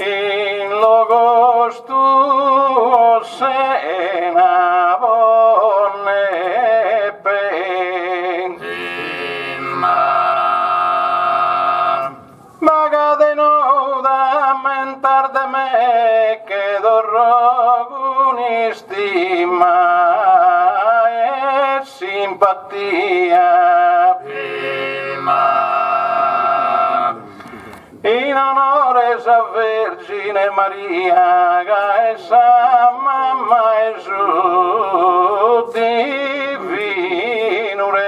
In logos tuo sena bonne pen magade no da mentar de me che dorro un'istima e simpatia in onore a Vergine Maria che essa mamma Gesù divino re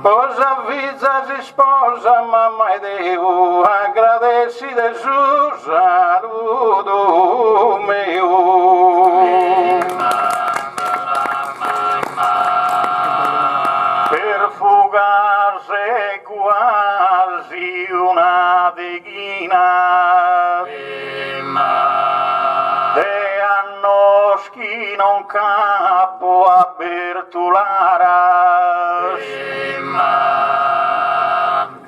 posa vita si sposa mamma e Dio agradeci Gesù saluto mio per fugarse quasi una deghina de annos chi non capo a Bertularas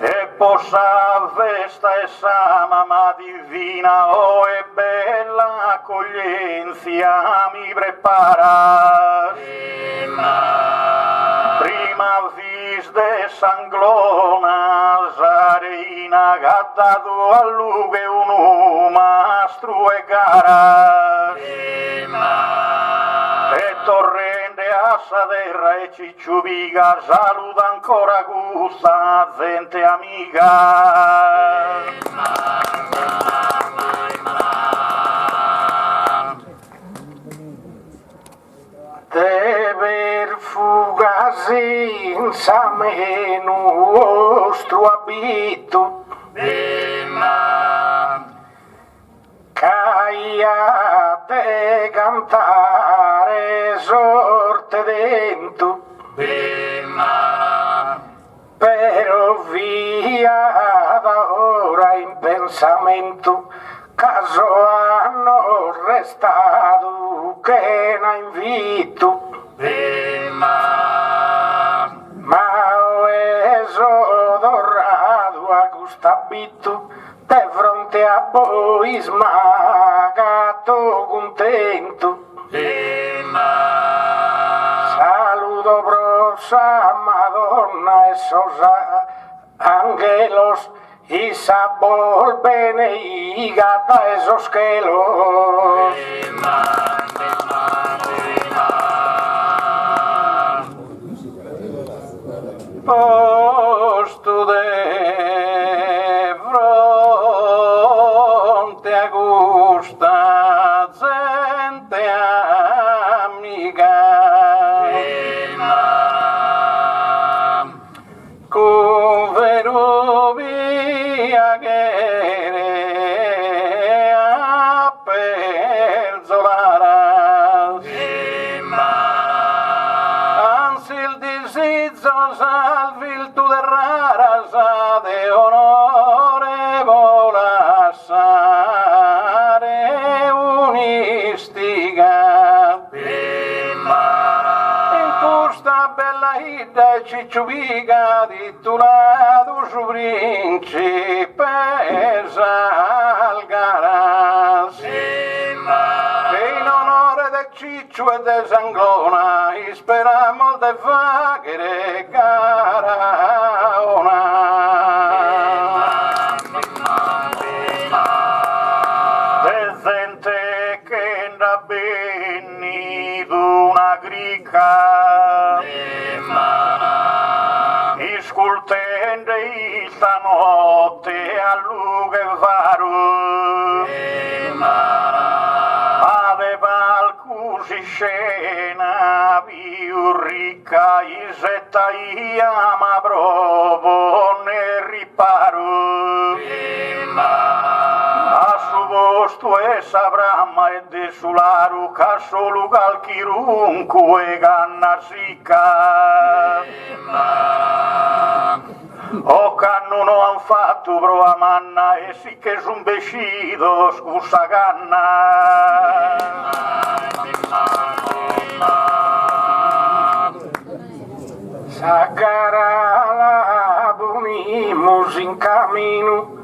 e possa vesta essa mamma divina oh e bella accoglienza mi prepara prima vis de sanglona zareina gattato a lughe un mastro e gara e torrente a saderra e cicciubiga saluta ancora gusta gente amiga dever fugasi insame nostro abito caia te cantare sorte dentro però via da ora in pensamento caso hanno restato che na invito ma eso dorado a gustabito de fronte a voi smagato contento saludo brosa Madonna e sosa angelos y sabor bene y gata esos quelos posto de fronte a gusta gente amiga con veruvia che a perzolara anzi il disizio salvi il tu de raras de onore volassare unistiga in questa bella ida e cicciubiga di tu lado su principe salgaras in onore de Ciccio e de Sanglona speramo de fagere garaona de gente che andrà bene d'una grica iscultende stanotte a lughe varu aveva alcusi scena più ricca isetta ma provo ne riparo a su posto e sabramma e de sularu ca solo calchiruncu e ganna sicca o cannuno han fatto prova manna e sì che son bescido scusa canna Sagara bunimos em caminho,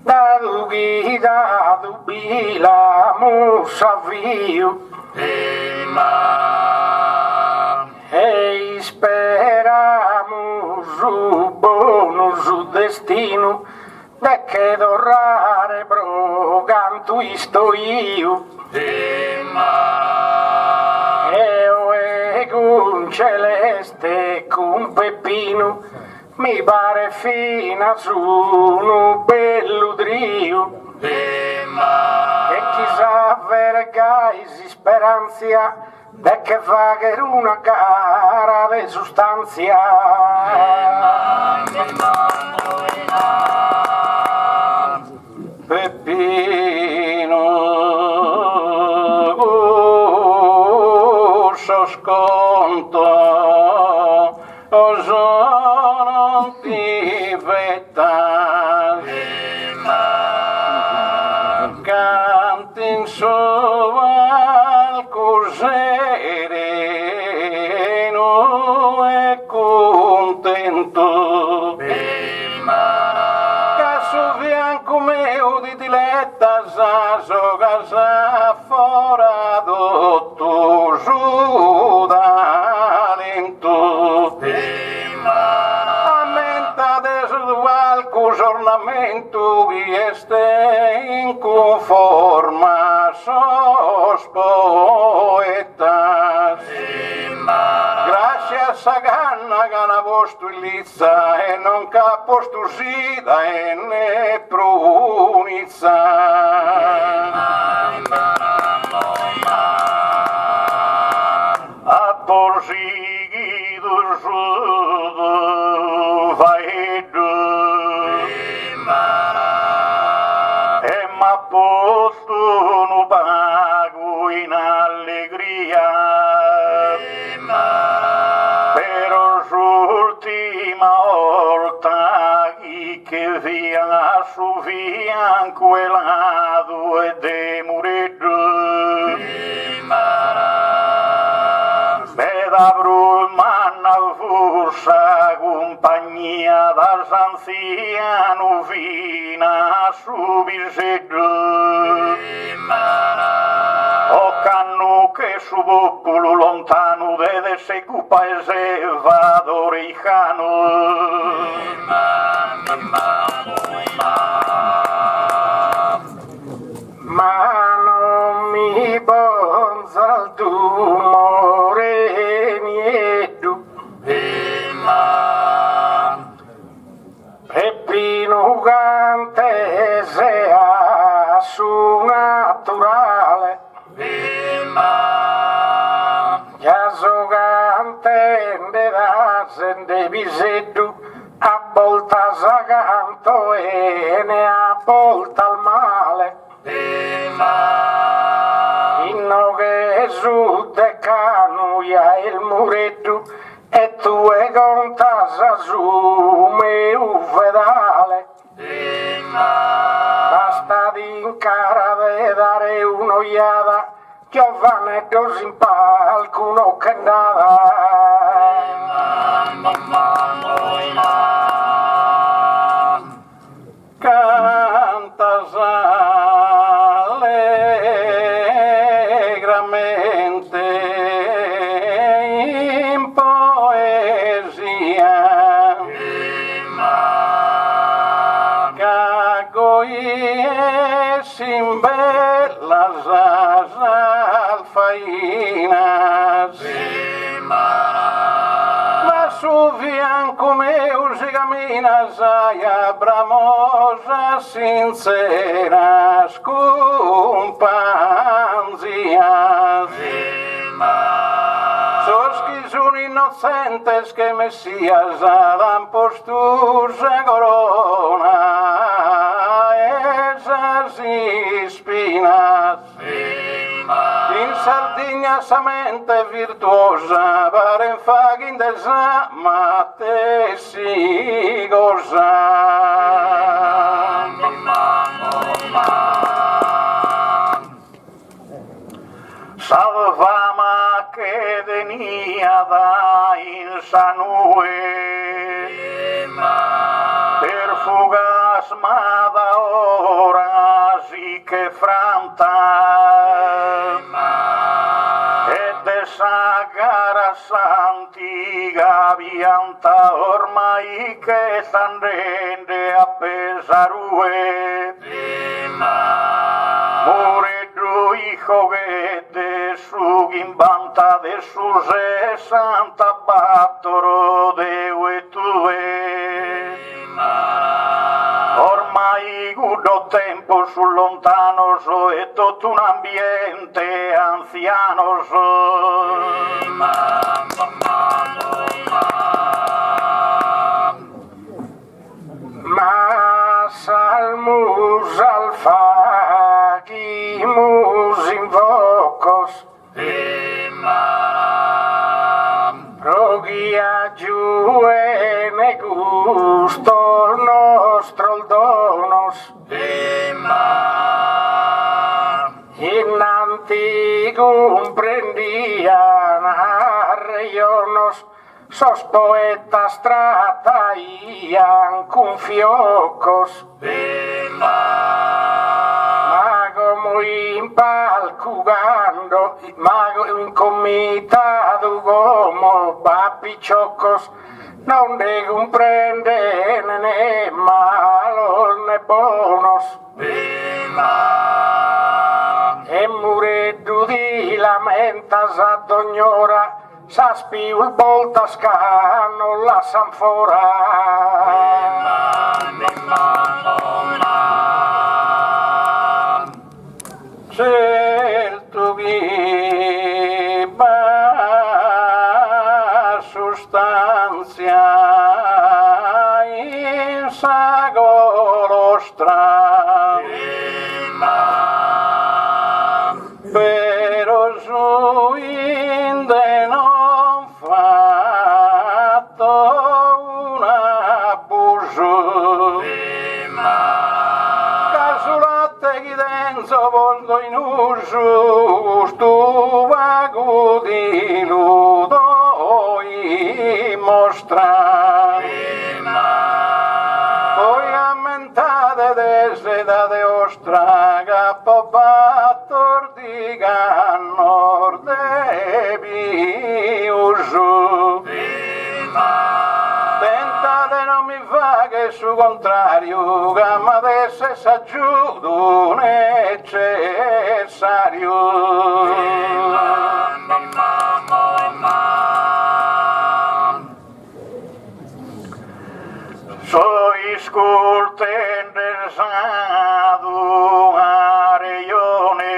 dado guidado bilamos savio, e esperamos o bônus, o destino, de que dorare broganto estou eu. Eu ego celeste com pepino, mi pare fina su no bello drio. E chissà vergais speranzia de che fagher una gara de sostanzia. Peppino, sconto, o sono ti vettas, canti in su al sereno e contento. Caso bianco meu di diletta sa gioca fora do giudalento. Aumenta desde ornamento e este inconforma sos poetas. Gracias a gana vostro ilizza e non caposto sida e ne prunizza. A torcido judo vai do e ma posto no pago in allegria però l'ultima volta che via su fianco e lado e de mureddo da brumana força compagnia das anziano fina subirgedo o canno che su popolo lontano deve se paese vado ricano ma non mi bonza il tumore nieto Peppino Gante sea su naturale già sogante de dasen de bisetto a volta saganto e ne a volta al male inno che su de canuia il muretto e tu e contas su meu fedale basta di incara de dare un'oiada giovanetto in palco no che nada cantas allegramente in poesia cagoies in bellas alfainas ma su fianco meu se caminas ai abramosas sinceras companzias sos que son inocentes que Messias dan postusa corona esas espinas in Sardegna samente virtuosa paren faghin desamate si goza salvama che venia da in sanue per fugas mada ora si che franta ed esa gara santiga vianta ormai che s'andende a pesarue Moredro hijo que de su gimbanta de su re santa battoro de uetue ormai gudo tempo sul lontano so e tutto un ambiente anziano ma salmus alfagimus invocos progia giuene gusto nostro donos in antigum prendian arreionos sos poetas trataian cum fiocos mago muy impalcugando mago incomitado como papichocos non de comprenden ne malos ne bonos e mureddu di lamentas ad ognora s'aspiul voltas cano la sanfora certo viva sustanzia in sagolostra pero su inde non fatto un abuso casulatte chi denso volto in uso stu vago di ludo i mostra poi ammentate desse da de ostra capo battor di cannor devi uso tentate non mi fa che su contrario gamma desse s'aggiudo necessario Soy scultende sadu areione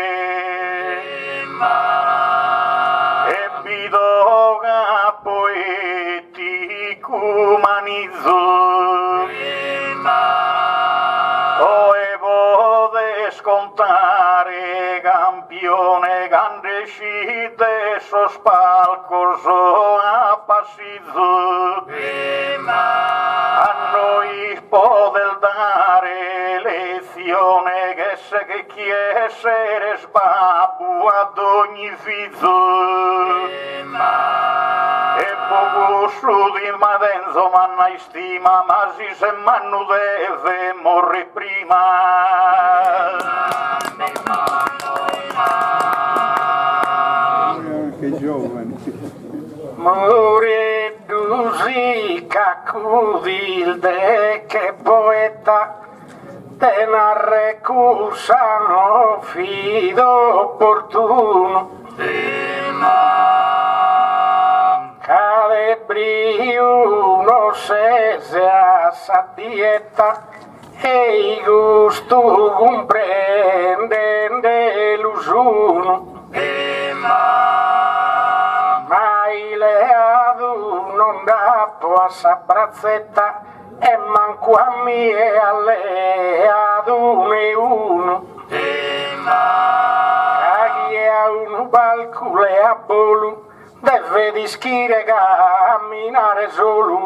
e bidoga poetico manizzo oevo de scontare campione gandescite sos palcos a passizzo a noi poter dare lezione che se che chi essere sbabbo ad ogni figlio e poco su di madenzo manna stima ma si se mannu deve morre prima che giovane Moreddu si cacudil de che poeta te narrecusano fido opportuno calebrio no se a sa dieta e i gusto comprenden dell'usuno leado non dà a sa brazzetta e manco a mie alleato ne uno caghi a un balcule a bolu deve dischire camminare solo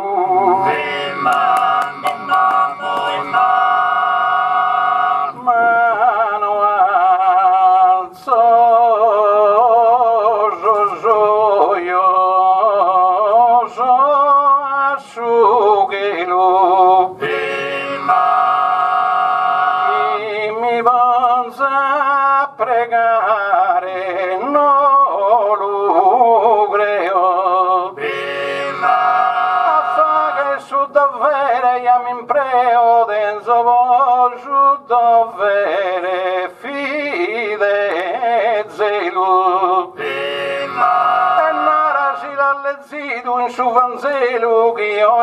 mano alzo so asciughelo chi mi vanza pregare no lo creo a fa che su davvero io mi impreo denso voglio davvero fide zelo e nara si l'allezzido in su vanzelo che io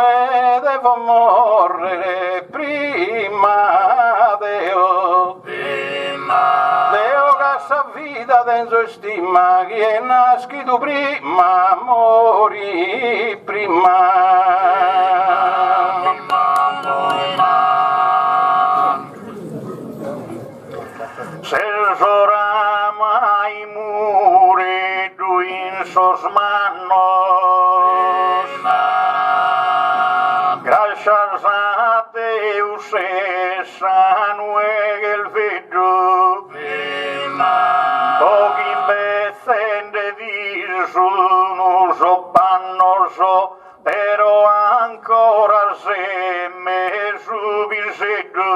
devo morrere prima Deo Deo che sa vita denso stima che è nascido prima morì prima se soramai muredo in sos manos gracias a Deus sano el vedo pochi invece disso non so pannoso però ancora se me subisedo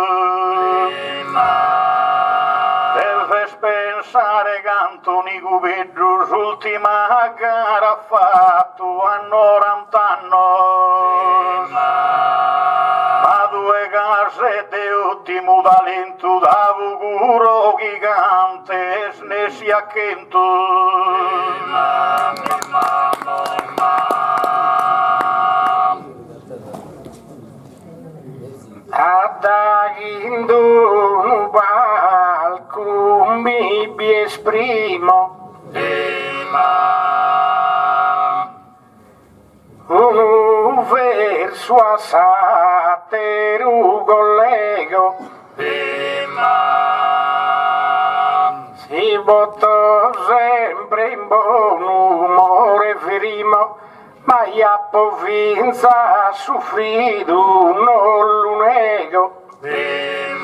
deves pensare che Antoni Cubeddus ultima gara fatto a 90 anni ma due case di ultimo talento da vucuro gigantes ne si accento Adagindo no palco mi esprimo un verso a satero collego si botto sempre in buon umore firimo ma io provincia soffrido non lo nego e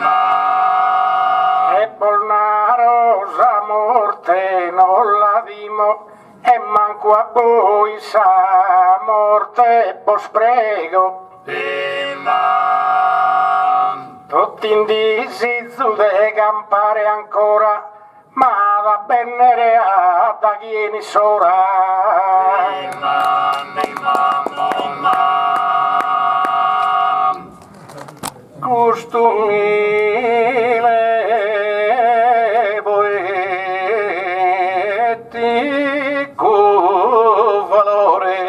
per una rosa morte non la dimo e manco a voi sa morte po sprego tutti indisi de campare ancora ma da bene da chi sora costumile poeti con valore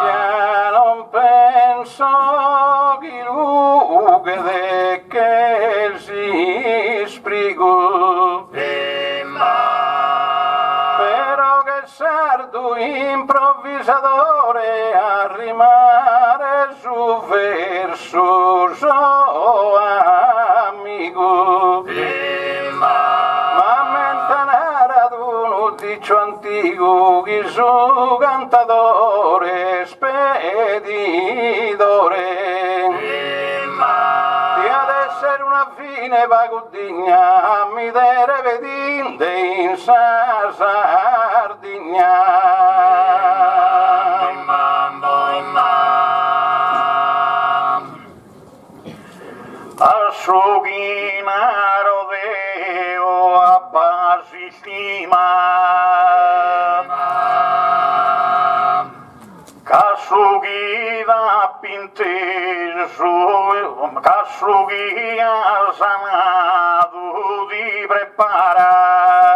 io non penso che luce che si sprigo però che sardo improvvisatore a rimare su verso so amico ma mentanare ad uno dicio antico che su cantatore speditore di ad essere una fine vagudigna mi dere vedinde in sa Sardigna Asciughina rodeo a basi stima Casugida pinteso Casugida sanado di preparas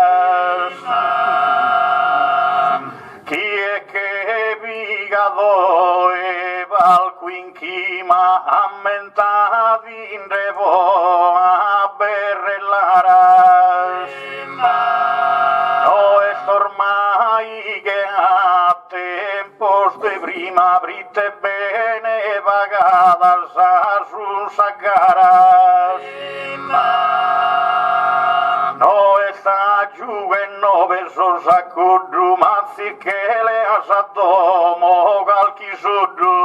chi è che vigado e valquinchima ammentati in revo a berrellaras no es ormai che a tempos de prima brite bene pagadas a sus agaras no está giuguen no besos a cudru mazzi che le asadomo calchi sudru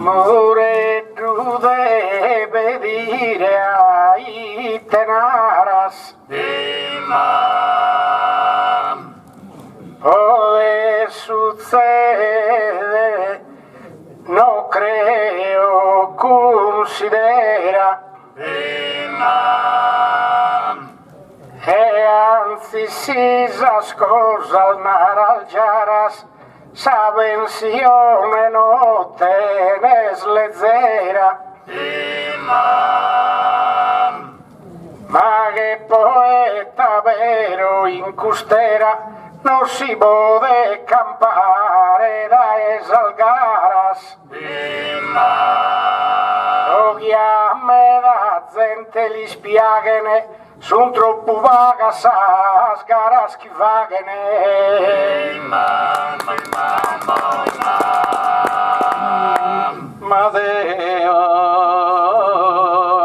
Mureddu deve dire ai tenaras Puede succedere, no creo, considera. E anzi si esas cosas naraljaras, saben si one no tenés leggera. Ma che poeta vero in custera non si può campare da esalgaras. Lo chiame da gente li spiagene, son troppo vagas as garas chi vagene. Ma Deo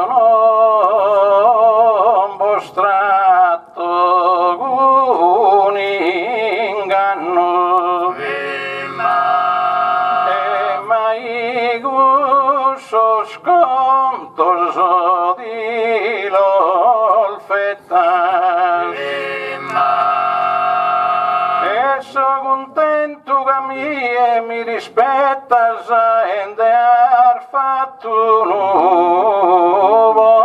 non mostrato un inganno e mai gusto scontos di l'olfettas e so contento che mi rispettas e har fatto un nuovo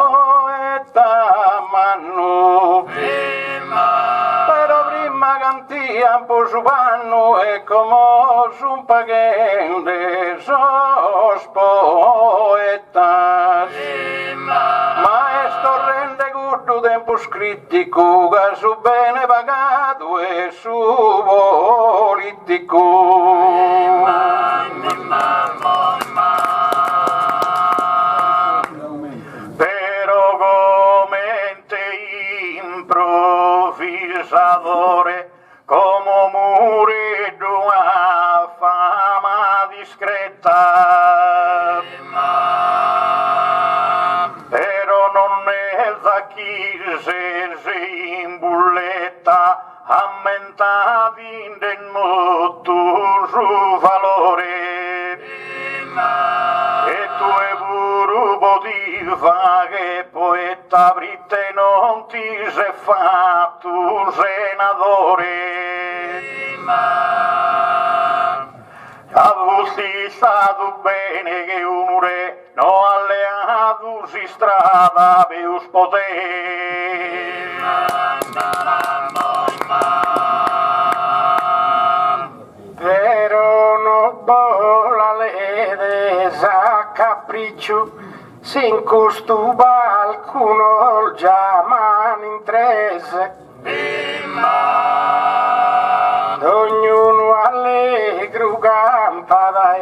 manno però prima cantiam po su panno e come un paghende sos poetas maestro rende gusto tempo scrittico che su bene pagato e su politico. Pero comente improvvisadore como Muredo a fama discreta. Pero non è da chi se in bulletta aumentavi del molto su valore e tu e pure potiva che poeta britte non ti sei fatto senatore avuti stato bene che un re no alleato si strada più potere Però non vola a capriccio, se in questo qualcuno già man intrese. Ognuno allegro canta da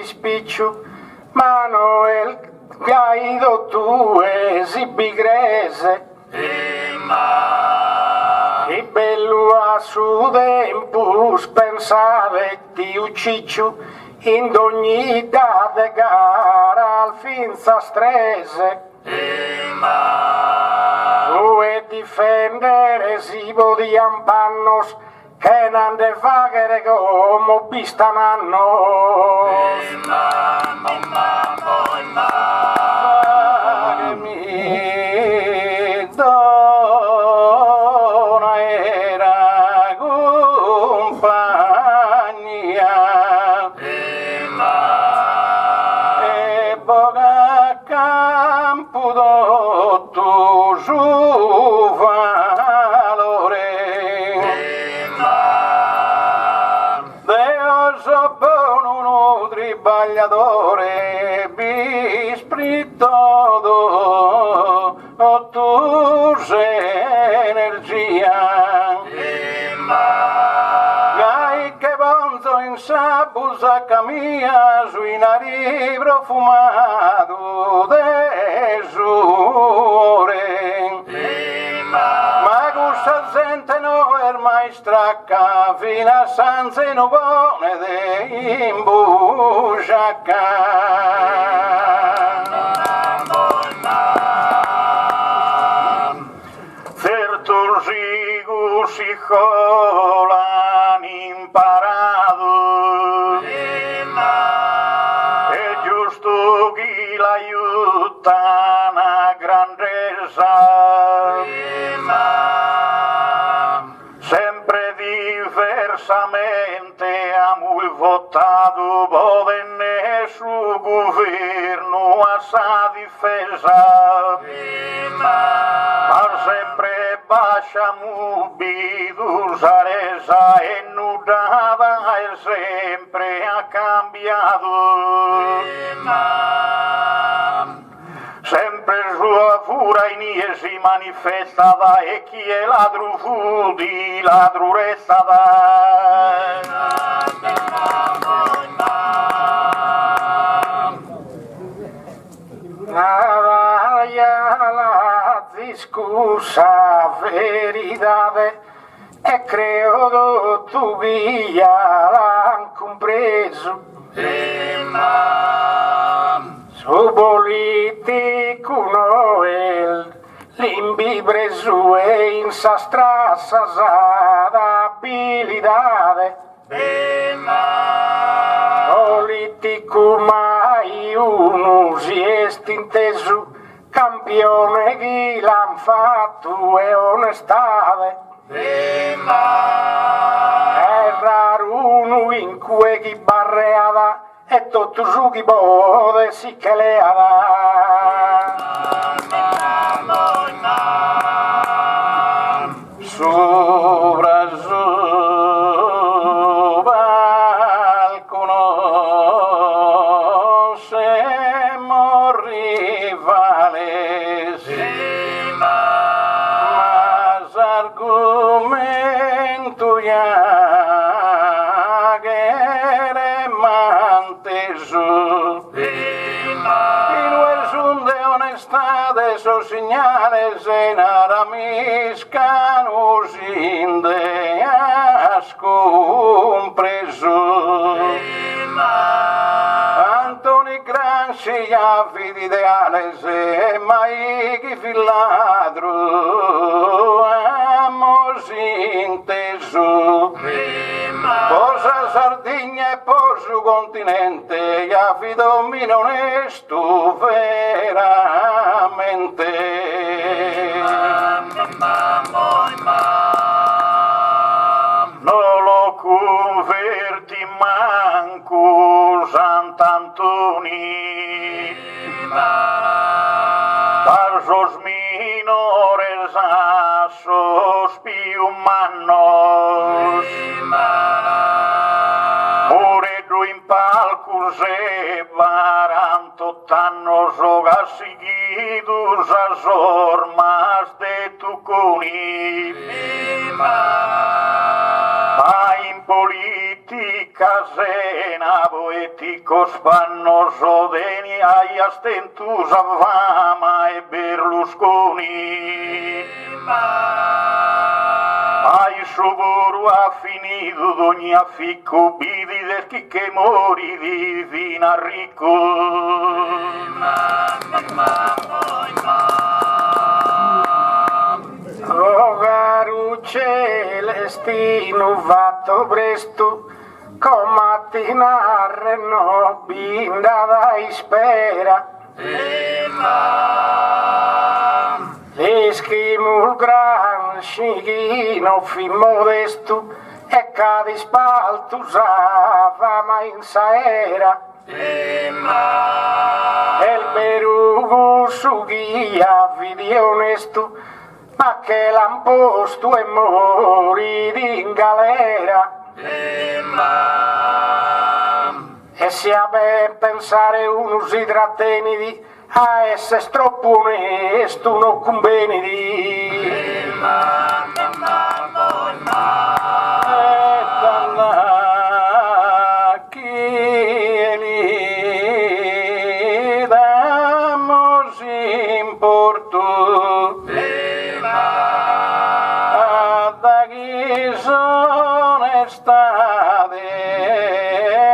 spiccio, ma Noel gaido tu esibigrese. Che bello a su tempo pensare di ucciccio in ogni età de gara al finza strese e difendere si podiam pannos che non de fagere come bistanannos mi dona era compagnia e boga campo dotto su valore Deo so buono nutri bagliatore bispritto do tu energia Gai che bonzo in sabusa camia sui nari profumato de sure ma gusta gente no er mai stracca fino a sanze no buone de Certos higos y jolan imparado e giusto chi l'aiutan a grandezza diversamente amo votato podenne su governo a sa difesa ma sempre baciamo bidu saresa e nudava e sempre ha cambiato sempre sua fura in si manifestava e chi è ladru fu di ladru restava la discussa verità e credo tu via l'han compreso su politico Noel limbi preso e in sa strassa abilità politico mai uno si è inteso campione chi l'han fatto e onestà è raro uno in cui chi barreava e tutto su chi bode si che le sopra conoscemo rivales mas argomento ya che manteso y no es un de honestad esos señales en aramiscanos ideas compreso Antoni Gramsci avvidi ideales e mai chi filladro amos inteso posa Sardegna e posu continente e affido mi onesto veramente non lo converti manco Sant'Antoni pasos minores asos piumanos Moredo in palcos e 48 annos hogas seguidos as ormas de Tuconi ma in politica sena poeticos pannos odeni ai astentus Avama e Berlusconi Ai soboro ha finito d'ogni afficco bidi del chi che mori di vina ricco oh caro celestino fatto presto con mattinare no binda dai spera l'eschimo il gran scichino fin modesto e cadi spalto usava ma in saera e il perugo su ghia vidi onesto ma che l'han posto e mori in galera e se a ben pensare uno si tratteni di a essere troppo onesto non conviene di chi è lì damos importo da chi sono state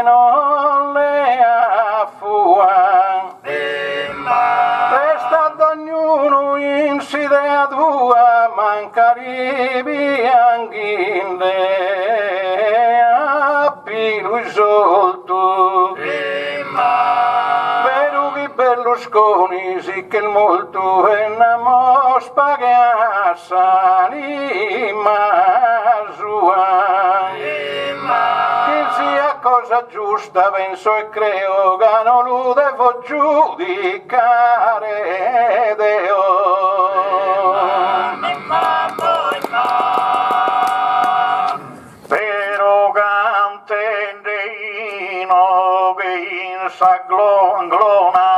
non le affuan resta ad ognuno in sidea tua mancari bianchinde a pilu solto vero che Berlusconi sì che il molto e namos pagassa l'anima sua cosa giusta penso e creo che non lo devo giudicare Deo. Però cantendeino che in sa glona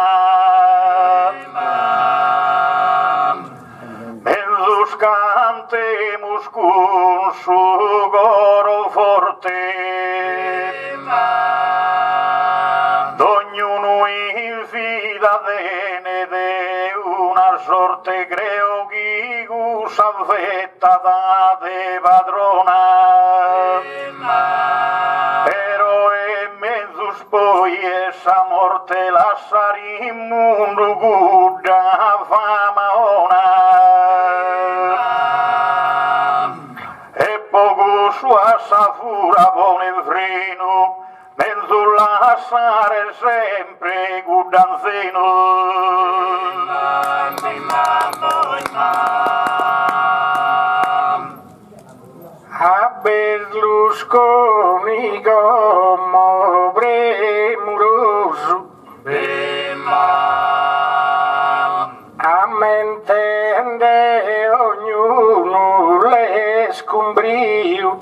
mezzus cantemus con su coro forte d'ognuno infida bene de una sorte creo chi s'avvetta da de padrona però e mezzus poi essa morte lasciare in mondo gudda famaona e poco sua safura buone freno mezzo lasciare sempre gudanzeno a Berlusconi come premuroso a mentende ognuno le scombrio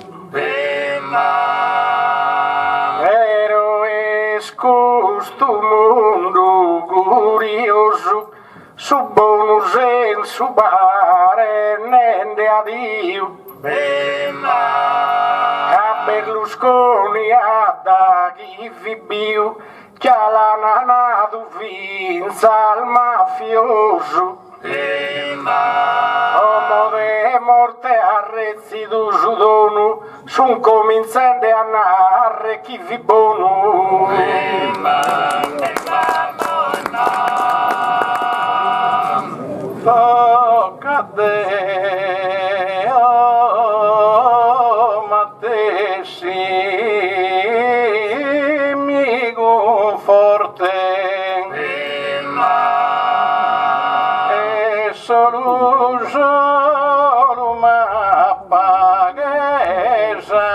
però es questo mondo curioso su buon senso bare nende a Dio a Berlusconi a da chi vi bio che la nanato vinza al mafioso uomo de morte arrezzi du giudono sun cominciando a narre chi vi bono tocca a te oh, ma te sì mi conforte e solo ma paghesa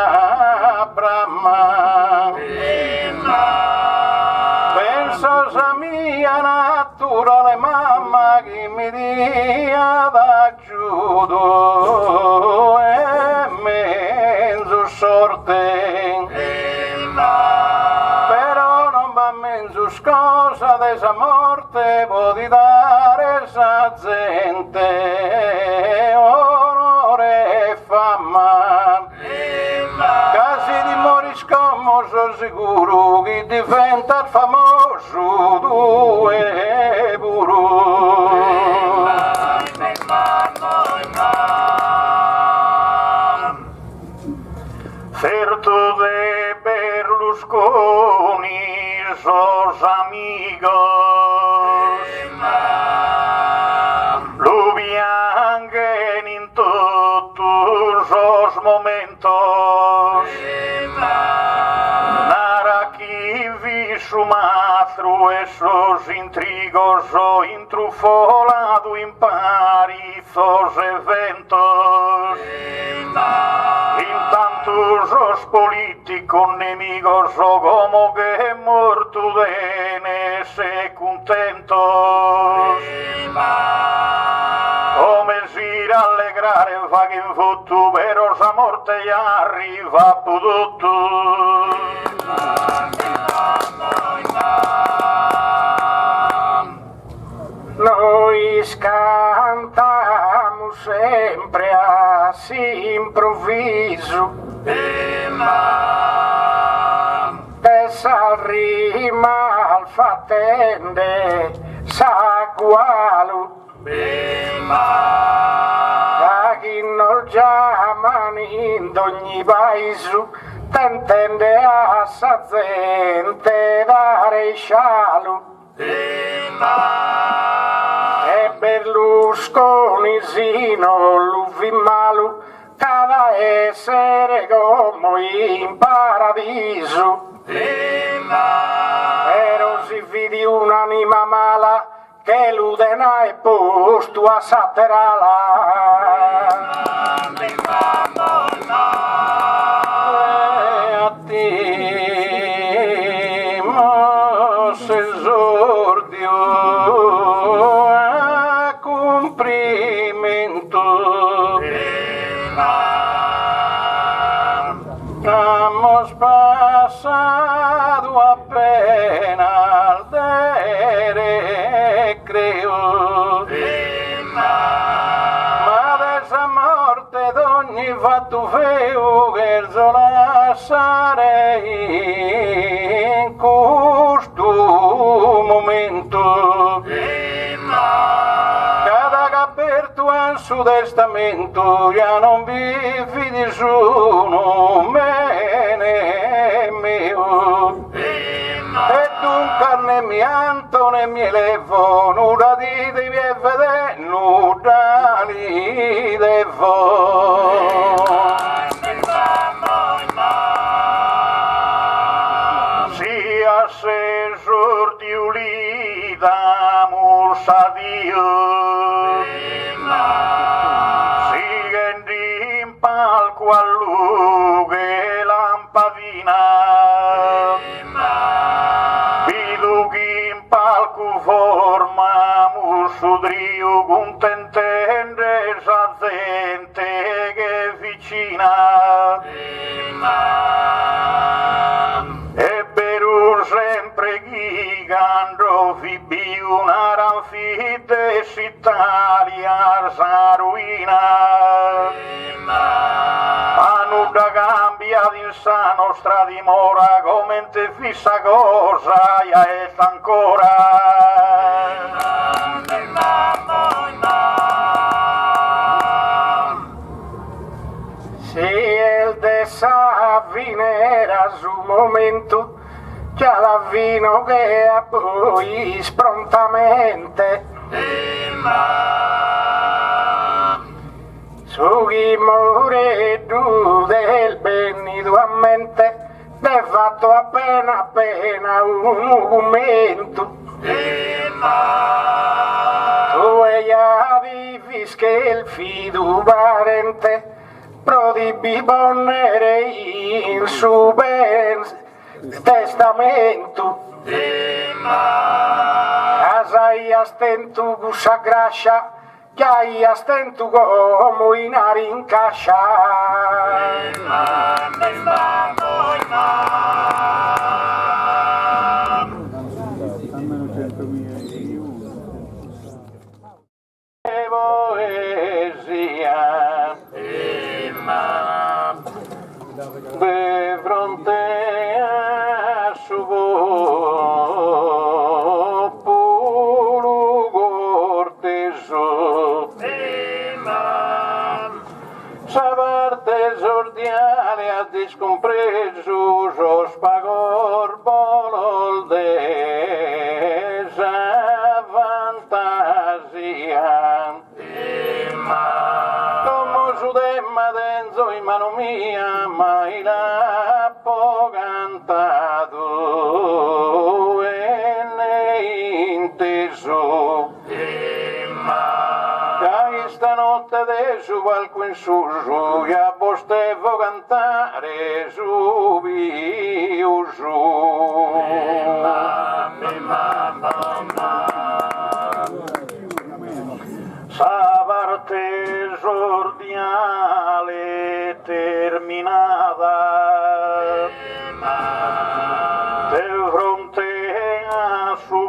brama penso a mia naturale mamma che mi dia da giudo e mezzo sorte però non va mezzo scosa desa morte può di dare sa gente onore e fama casi di moriscomo sono sicuro che diventa famoso due puro certo de Berlusconi sos amigos lo bianquen in todos los momentos nara chi vi sumatru esos intrigos o intrufolado in parizos eventos in tantos los políticos enemigos o como que muerto de se contentos come si rallegrare fa che in futto vero sa morte gli arriva prodotto noi cantamos sempre assim improviso dessa rima al fatende sa qualo da chi non chiamani in ogni paese t'intende a sa gente dare scialo e Berlusconi sino l'uvi malo cada essere come in paradiso però si vidi un'anima mala che l'udena è posto a saterala a te Hemos pasado apenas de recreo, ma dessa morte d'ogni fatto feo verso la sarei in questo momento. Cada che aperto al suo testamento già non vivi di nessuno me ne mio. E dunque né mi anto né mi elevo, nulla di devi vedere, nulla li devo. Sia se sorti ulida musa Dio, sighendi in palco a lughe lampadina, biduchi in palco forma musudrio contentende sa gente che vicina. E per sempre gigando fibi una ranfite s'Italia sa ruina. Hanno da cambia di sa nostra dimora come te fissa cosa e è ancora. Si el desavinera su momento, già la vino che a poi sprontamente. Su chi muore tu del venido a mente, ne fatto appena un documento. Tu e già vivis che il fido parente, prodibi ponere in su ben testamento. Asai astento gusa grascia, che hai astento come in arincascia. Poesia de fronte a su puro corteso, sabarte sordiale a discompreso os pagor bolol de esa fantasia. Como su demma denso in mano mia, mai la po cantato e ne inteso. Che stanotte adesso qualco in sussurro, a postevo cantare su viu su. Sabarte sordiale terminada, de fronte a su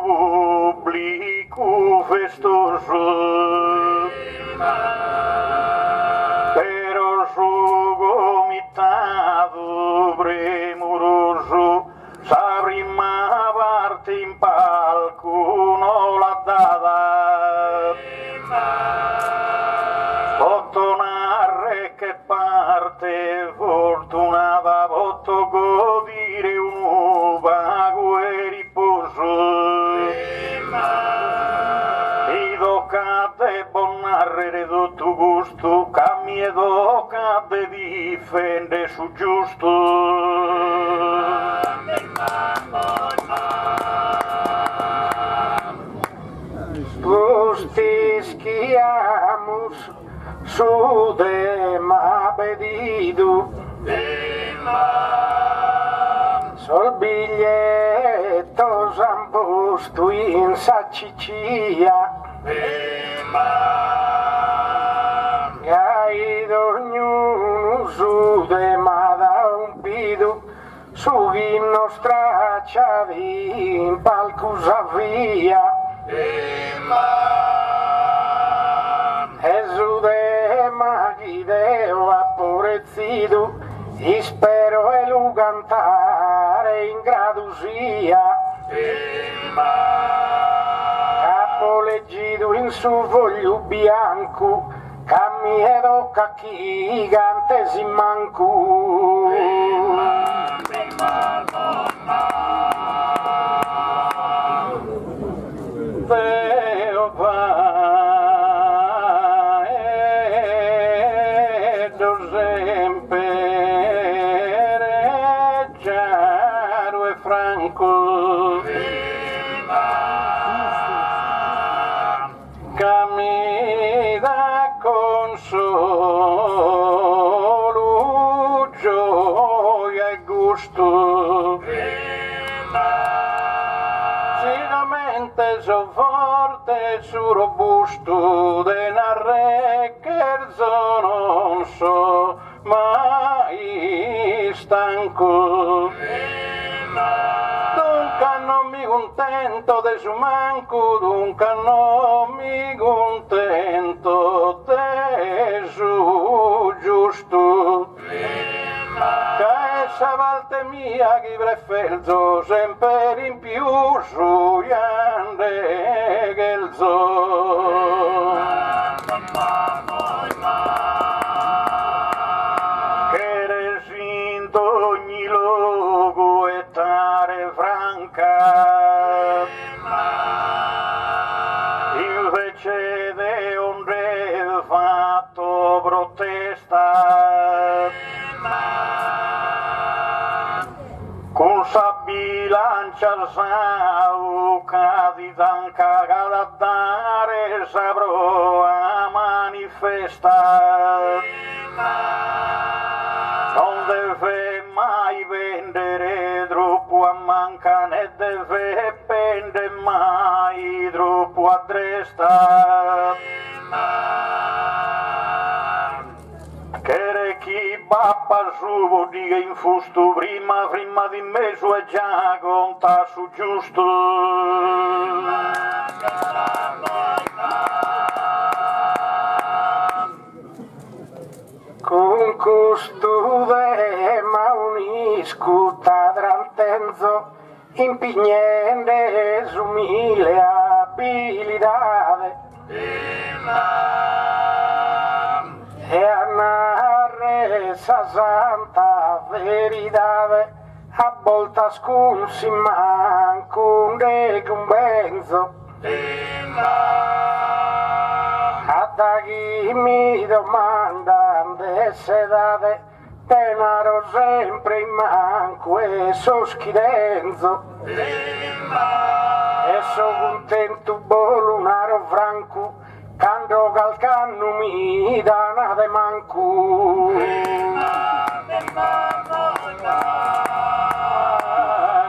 pubblico festoso, pero su gomitado premuroso s'aprima parte in palco no la data. Otto narre che parte fortunata potto godere un vago e riposo. Mi tocca de bon narrere tutto gusto, che mi tocca de difende su giusto. Bustisquiamos su dema pedido, sol bigliettos han posto in salsiccia, che ognuno su de mada un pidu, su ghimno stracciati in palcusa via. E su de maghi de vaporezzidu, spero e lu cantare in grado sia. Capoleggido in su voglio bianco, cammi ed occa chi cantesi manco. Deo va e do sempre chiaro e franco. Camina consolo, gioia e gusto. Sicuramente so forte, su robusto, de narre scherzo non so mai stanco. Dunque non mi contento de su manco, dunque non mi contento de su giusto. Che essa volte mia chi preferzo sempre in più su yande che il zoo. Che resinto ogni logo e tare franca, invece de onde fatto protesta, con sa bilancia sauca di tanca da dare saprò a manifesta. Non deve mai vendere troppo a manca, né deve pendere mai troppo a destra. Che chi bappa su dica in fusto prima di me su e già conta su giusto. Con costude ma unisco tadrantenzo, impignende su mille abilidade. E a narre sa santa veridade, a voltas cum si manco de convenzo. A chi mi domandan de sedade, denaro sempre in manco e so schidenzo. E so contento bolunaro franco, quando calcanno mi dana de manco.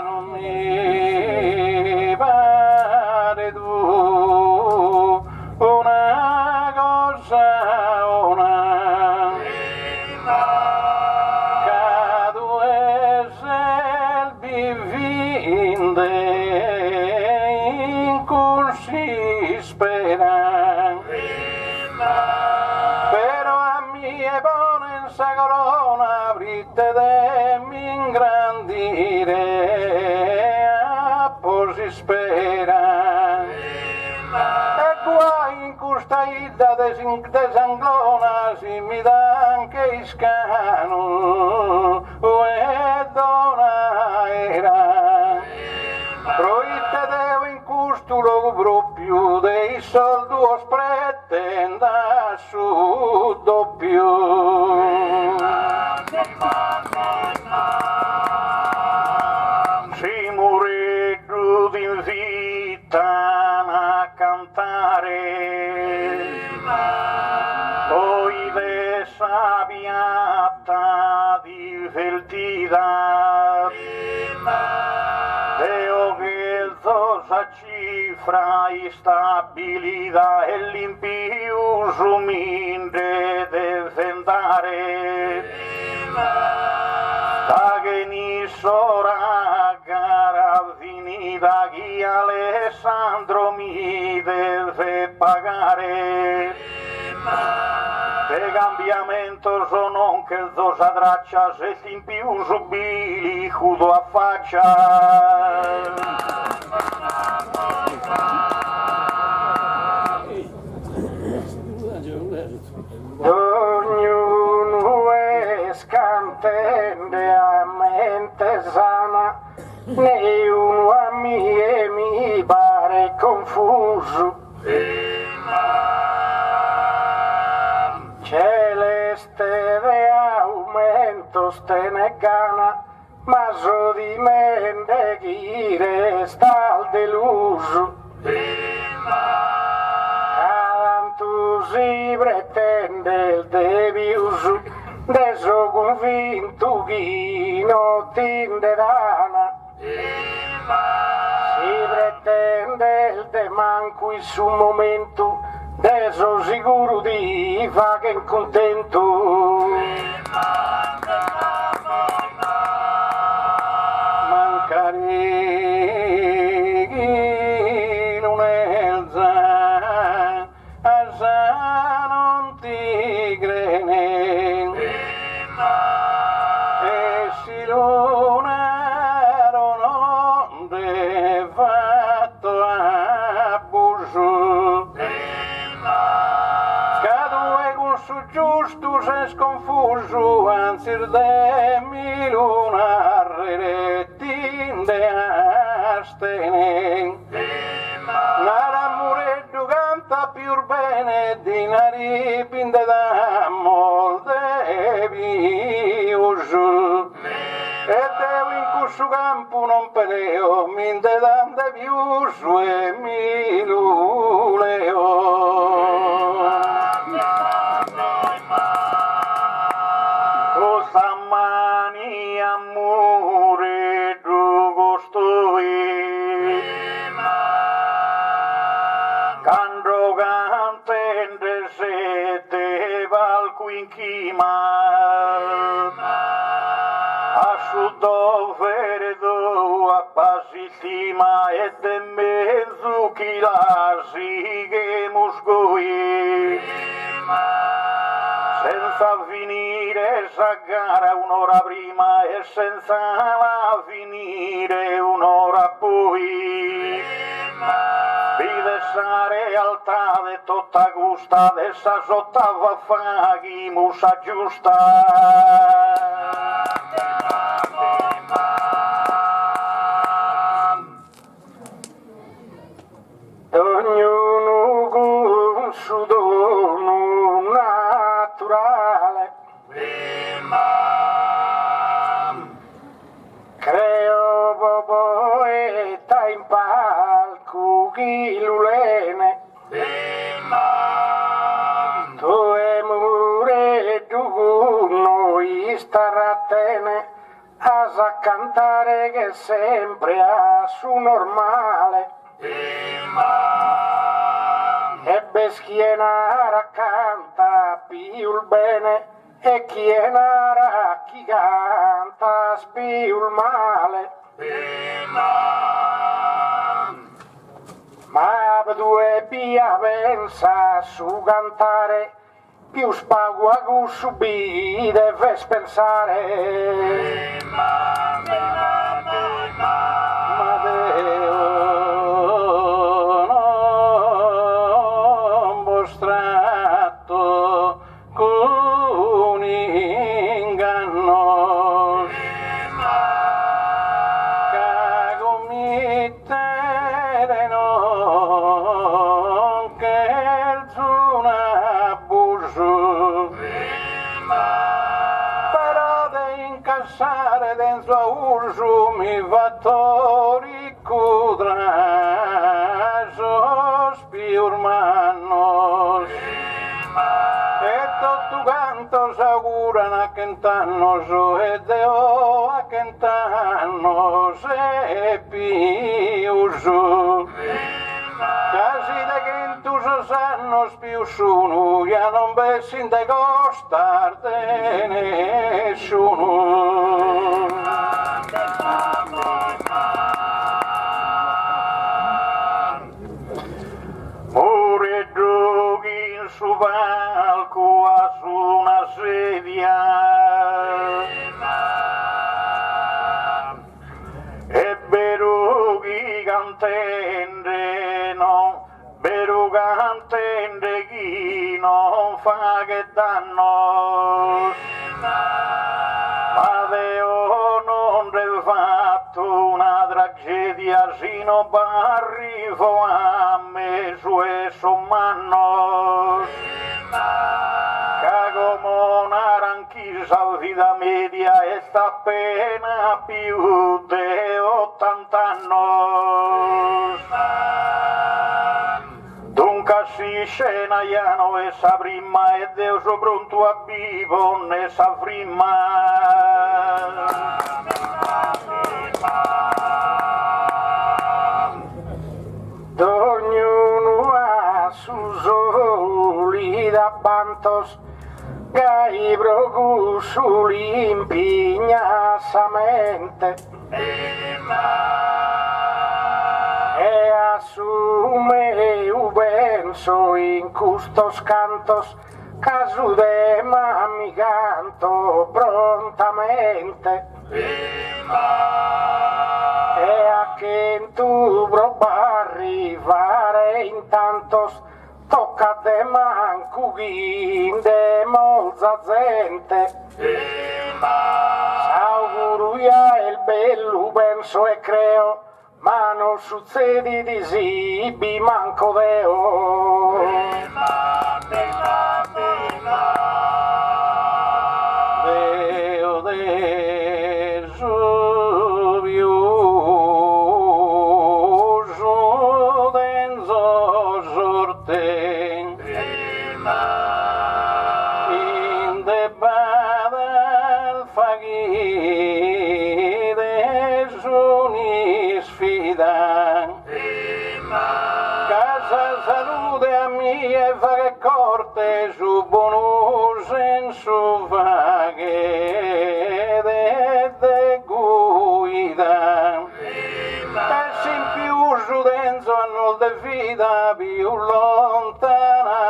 Non mi pare tu una cosa, una cadu es el vivinde in cursi speran. Però a mie ponen sa corona britte de mi ingrandire a posi spera. E qua in questa ida desanglona si mi dan che iscano e dona era. Proite deo in questo luogo proprio dei soldi os pretenda su doppio. Si mureddu d'invitan a cantare, poi de sabiata di feltida, Deo che sa cifra e stabilità e l'impiù suminde defendare. Sora cara finita chi Alessandro mi deve pagare per cambiamento sono anche dos a traccia se ti in più subili judo a faccia ognuno è scantende a mente sana, né uno a me mi pare confuso. Celeste de aumento ste ne gana, ma so di mente chi resta al deluso. Calantu si pretende il deviuso, adesso convinto chi non tinde dana. Si pretende il de manco il suo momento, adesso sicuro di fa che contento. Mancare chi non è za, a sa non ti crede. E si lunaro non de fatto abuso. Cadue con su giusto se sconfuso, anzi de mi lunare tinde astene. Narammureddu canta più bene di naripinde da molde viuso. E devo in questo campo non peleo, mi dande viuso e mi luleo. Cosa mani amore tu costui Candro cantende se te valco in chima a suddo veredo a pasittima e de mezzo chi la che musgoi senza finire sa gara un'ora prima e senza la finire un'ora poi vide sa realtà de tutta gusta de sa sottava fa chi musa giusta Ognuno con suo dono naturale creo poeta in palco chi lulene tu e mure tu noi staratene a sa cantare che sempre a su normale e beschienara canta più il bene e chienara chi canta più il male ma due pia pensa su cantare più spago a subì deve pensare Stratto con inganno cago mittere non che il suo abuso però de incassare dentro a uso mi fatto ricudra sospiurmanos e tutto canto s'augurano a Kentanno so e deo a Kentanno se piuso casi de Kentus sanno più sono ya non bessin de costarte nessuno. Muore giochi in su palco a su una sedia e vero chi cantende no, vero cantende chi non fa che danno. Ma Deo non è fatto una tragedia sino arrivo a me su esso manno. Cago monaranchisa vita media e sta appena più di 80 anni. Dunque si scena iano e sa prima e Deo so pronto a vivo ne sa prima. Ognuno ha su soli da bantos gai procusuli impignasamente e assume u penso in custos cantos casu de mami canto prontamente e a che in tu proba arrivare intantos tocca de mancu de molta gente s'auguruia il bello penso e creo ma non succedi di sì bi manco deo Deo de Zubio Zudenzo Zorten in de badal faghi de Zunis fidan Casa salute a mie vaghe corte su bonus in su vaghe de guida e sin più su denso anno de vida più lontana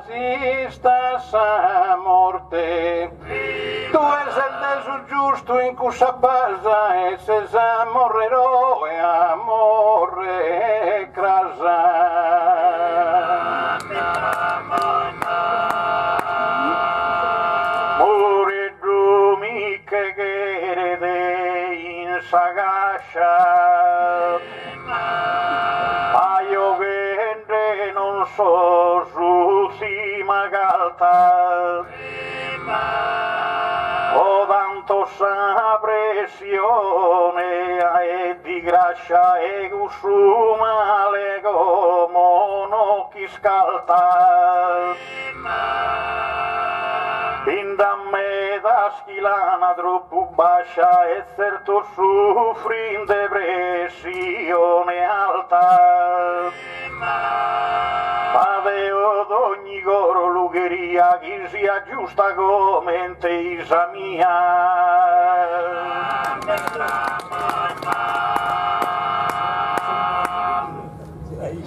si sta sa morte tu es el de su giusto in cui s'abbasa e se sa morrerò e a morre crasa Muore Drumiche che de in sagascia ma io che non so su sima calta o tanto sa pressione e di grascia e su male come non chi scalta in da me da schilana troppo bascia e certo soffrin de pressione alta ma Deo d'ogni coro lugheria chi sia giusta come intesa mia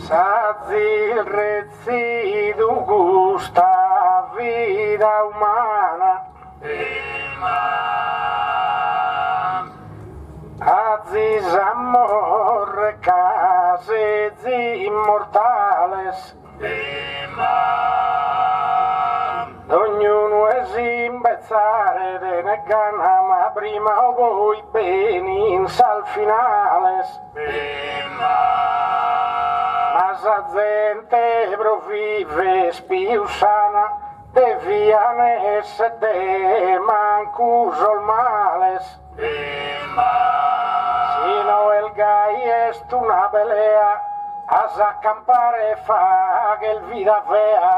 Sazi il rezzidu gusta vita umana Aziz amor case immortales ognuno es imbezzare de ne gana ma prima o poi benin al finales ma sa gente provive più sana de vianes de mancusol males sino el gai est una pelea as accampare fa che il vida vea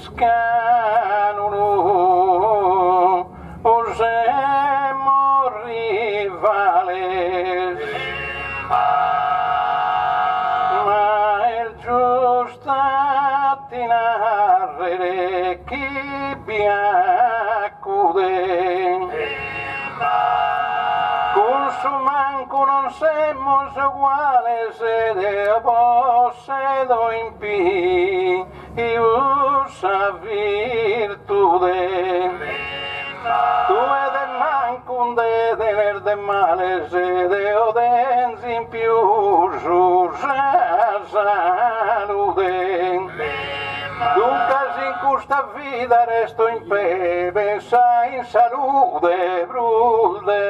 Cariscan uno usemo rivales ma il giorno stati narrere chi biacude. Con su manco non semos uguales de possedo in piusa virtude. Tu de mancum de tener de males de odens in piusu salude. Duncas in custa vida resto in pensa in salute brulde.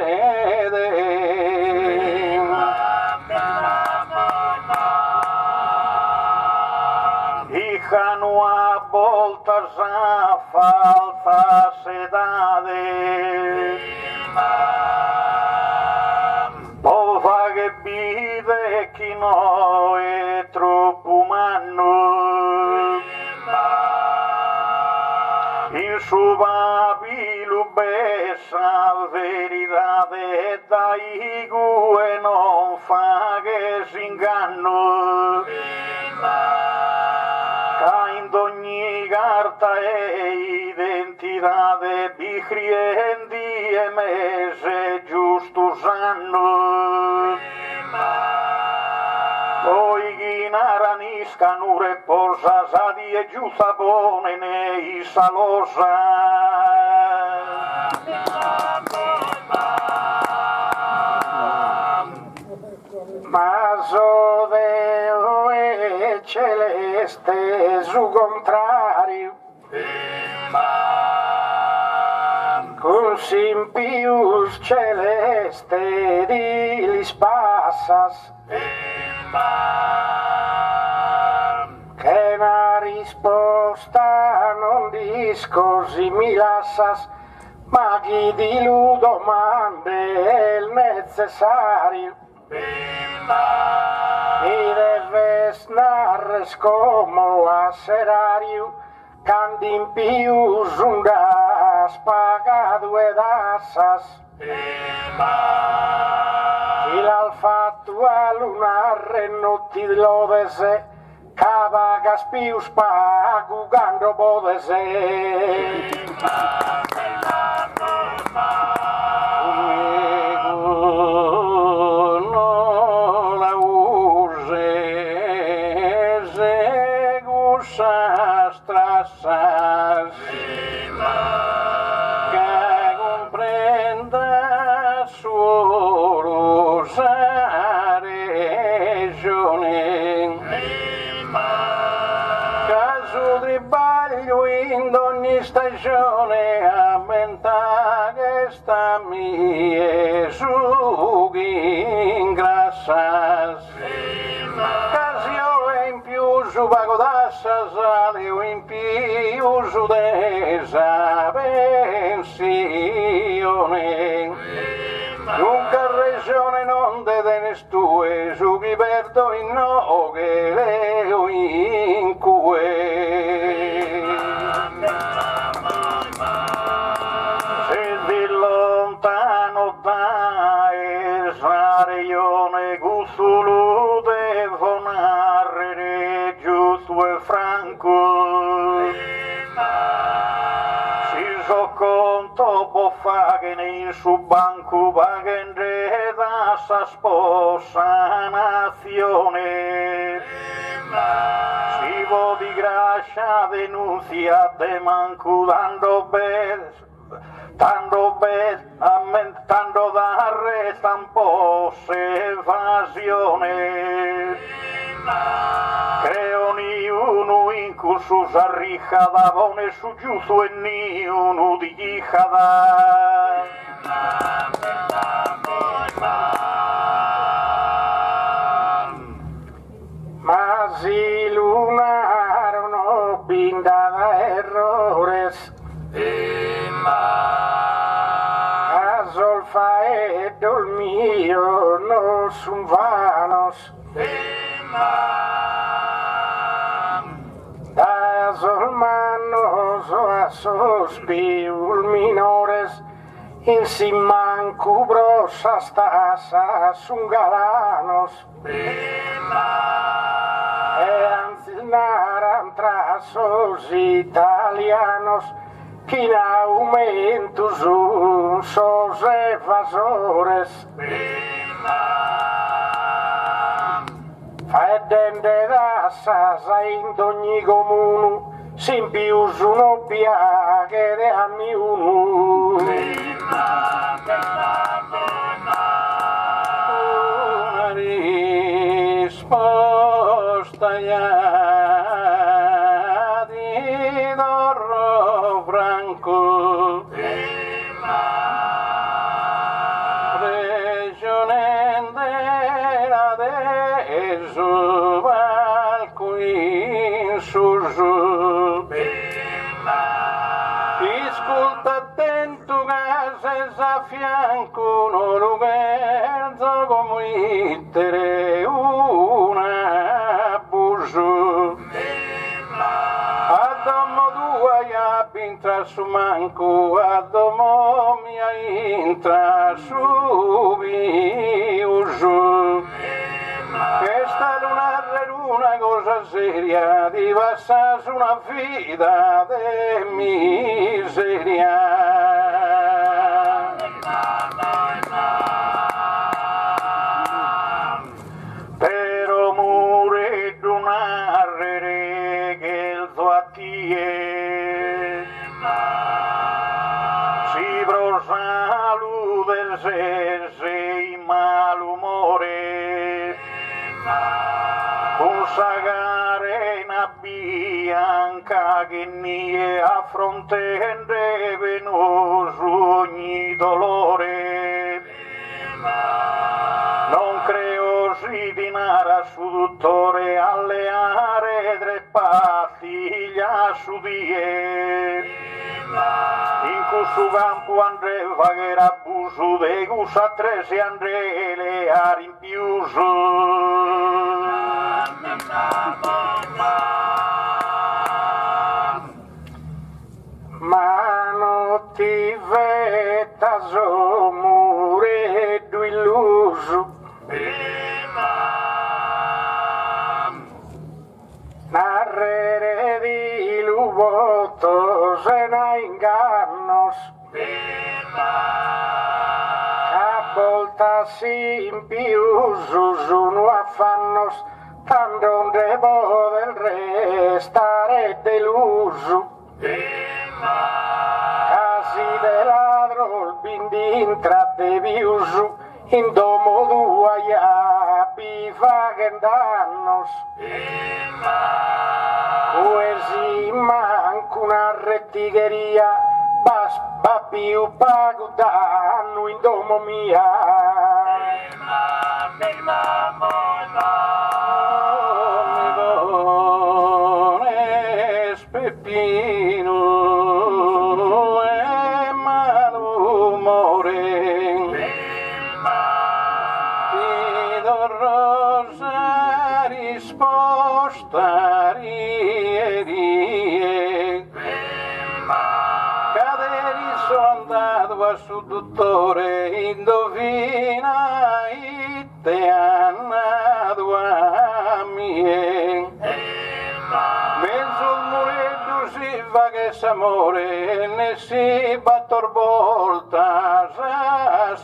Hija no a voltas a falsas edades, pova che vive chi no è troppo umano, in su babilo besa verità dai gue non fa che s'inganno. In ogni carta e identità di clienti e mese giusto sanno. Poi chi naranisca non reposa sa di e giusta bone nei salosa. Maso Deo e celeste su contrario, con simpius celeste di lis passas, che una risposta non discorsi mi lascias, ma chi di lui domande il necessario. Mi debes narres como aserario, candi in pius undas pagado edasas. Il alfatto a lunare notti lodese, cavagas pius pagugando bodese. Trasas que comprenda solo sa regione, caso di baglio in ogni stagione aumenta questa mia sughi in grassas. Su vago d'assa sale o in più su desa pensione. Nunca regione non de denes tue, su chi perdo in no che leo in cue. Se di lontano da esa regione gusulu devo narrere giusto e franco, si so conto può fare in su banco pagare da sa sposa nazione, si vo di grazia denunzia de manco dando tanto dare stampo evasione. Creo ni uno in cursus arrijada bone su giusto e ni uno di hijada. Ma si lunarono binda da errores, Asolfa e mio no sun vanos, da solmanos a sospiul minores, insiman cubrosas tasas un galanos, e anzi pasos italianos que en aumentos sos evasores fedende d'assas in ogni comune sin più uno piaghe de anni uno una risposta ya di Dorro Franco regionendera de Zubalcuin Susu ascolta attento che se a fianco non lo penso come ittere una busu a domo tua ya intra su manco a domo mia intra su viusu questa una cosa seria di passare una vita de miseria però muore donare che il suo attie si pro salute se sei malumore consagare una bianca che nie affrontende penoso ogni dolore non creo si dinara su dottore alle aree tre pastiglia su die in questo campo andreva che era abuso de gusa tre se andre le a rimpiuso ma non ti veta so mureddo illuso narrere di luvoto se na ingannos a volta si impiuso sono affannos tanto onde poter restare deluso casi de ladro il bindintra de viuso in domo tua ya pifa che dannos poesi manco una rettigheria baspa più pago danno in domo mia Peppino e malumore ti do rosa risposta rie caderi sono andato a su dottore indovina e te andato a mie mezzo muretto si va che s'amore ne si battor volta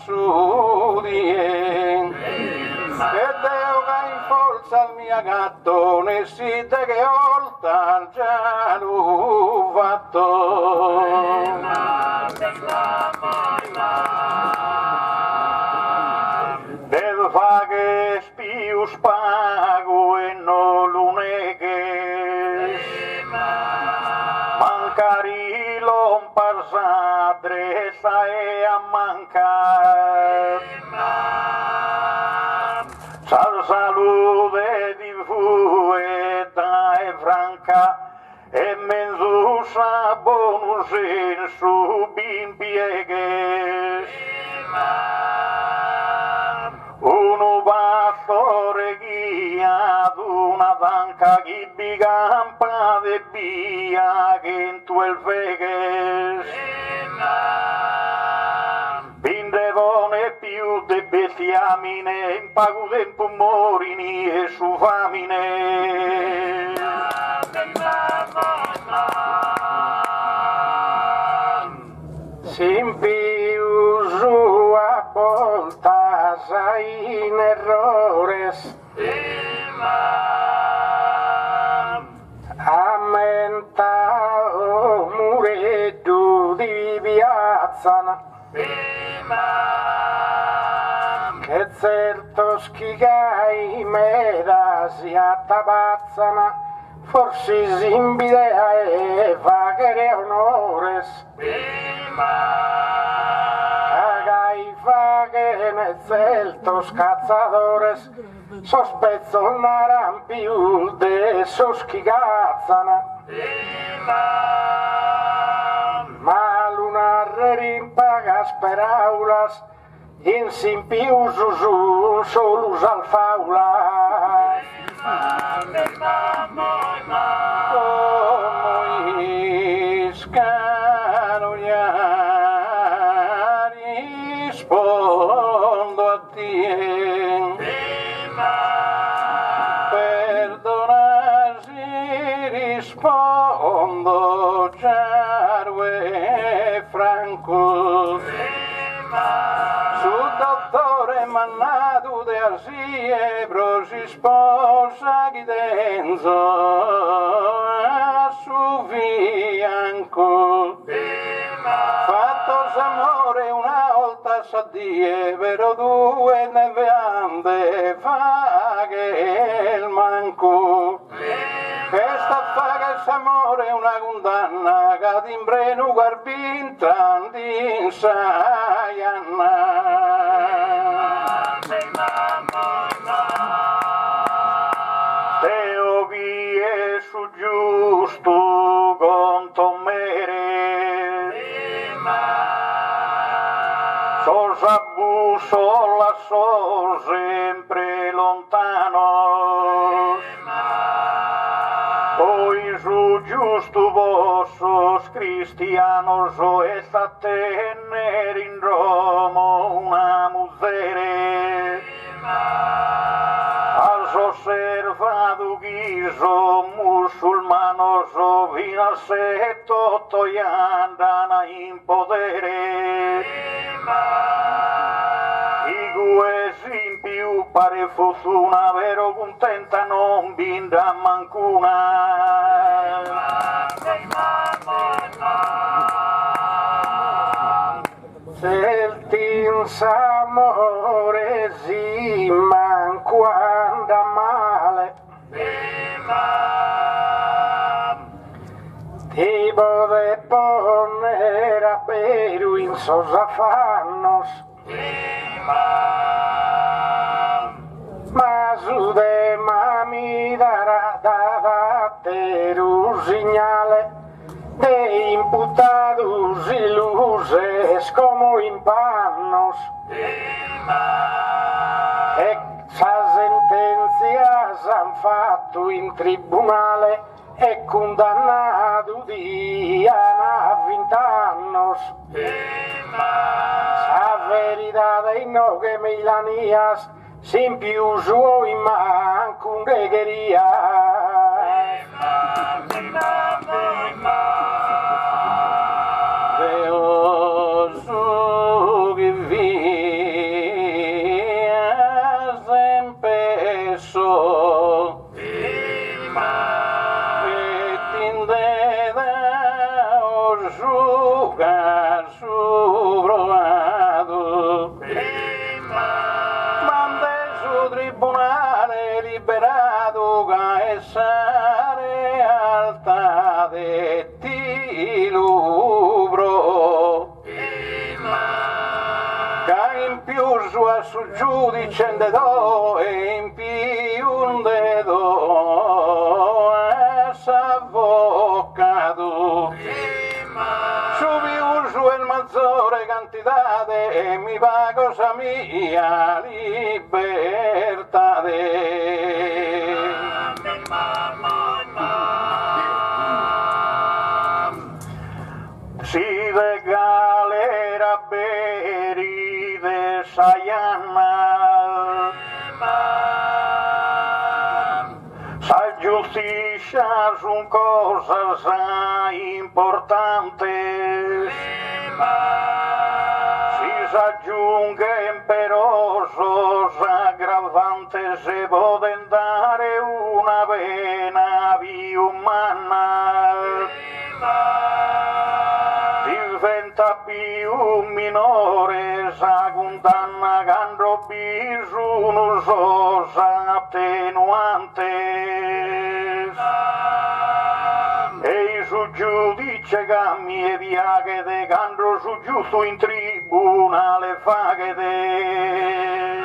su die e Deo che in forza al mio gatto ne si te che olta già l'ho fatto Devo fare che spio spago e non lo neghe mancari l'on parsadre sai a mancar sal salute di fueta e franca e menzusa bonus in su bimpieghe uno pastore guiato una tanca chi bicampa de via che in tu el feges pindevone più de bestiamine in pago tempo morini e su famine Simpius a voltas in errores ammenta mureddu di piazzana che certos chigai meda si attabazzana forsi simbidea e faghere onores cagai faghe celtos cazadores sospezzonaran più de sos chigazzana ma lunar rimpagas per aulas in simpius un solus al faula como iscanoriar rispondo a ti perdona si rispondo chiaro e franco su dottore mannato de arsie brosi sposa chidenzo a su fianco fatto s'amore una volta s'addie vero due ne veande fa che il manco questa fa che s'amore una condanna che d'imbreno guarbin trandi saianna Teo vie su giusto conto mere sos abuso la so sempre lontano poi su giusto vossos cristianos o es a tener in Romo una musere has observado guiso musulmanos o vinase toto y andan in podere es in più pare fortuna vero contenta non vinda mancuna Celtins amore si manco anda male tipo de poner a peru in sos afannos ma su de mami dará teru señale de imputados y luces como impannos esas sentencias han fatto in tribunale e condannato di a 20 annos a verità in no che milanias sin più suo in manco un gregheria Deus che via sempre so e tindeda o jugar subroado mande su tribunale liberato ga essa realtà de ti lubro che in più su giudice de do e in più un dedo s'avvocato su più su il maggiore quantità e mi va cosa mia libertà si de galera beri de sayana sa giusti noticias son cosas importantes. Si se aggiunguen perosos aggravantes se poden dare una pena umana. Diventa più minore sa condanna quando bisogno sosa attenuantes. E su giudice cammi e viaghe quando su giusto in tribunale faghete.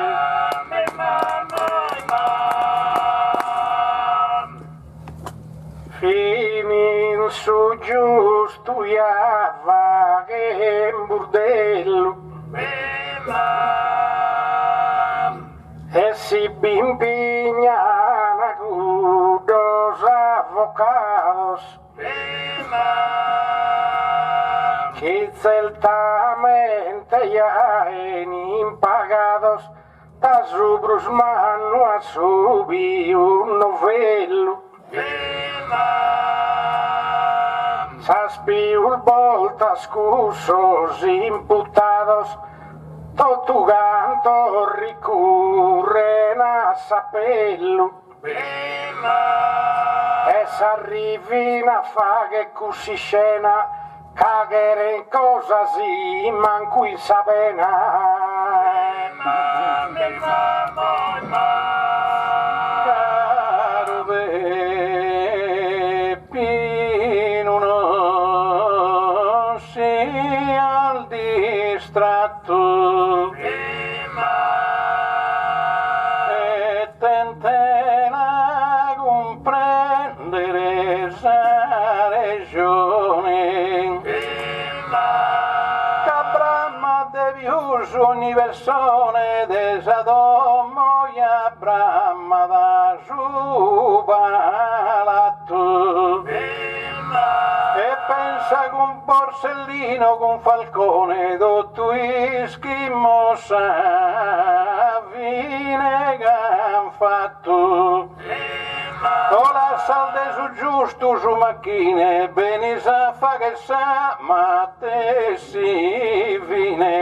Finin su giusto iava che in burdello e si bimpignana con dos avocados que certamente ya en impagados das rubros mano a subir un novello. Saspiul voltas cursos imputados totuganto ricurren a sapello e s'arrivin a faghe così scena caghere cosas manco in sapena. Caro Peppino non sia al distratto e tentena comprendere sa regione Cabramma de vius universone desadomo e Abramma da giubalatto e pensa con Borsellino con Falcone dotto ischimo sa vine gan fatto o la salde su giusto su macchine beni sa fa che sa ma te si vine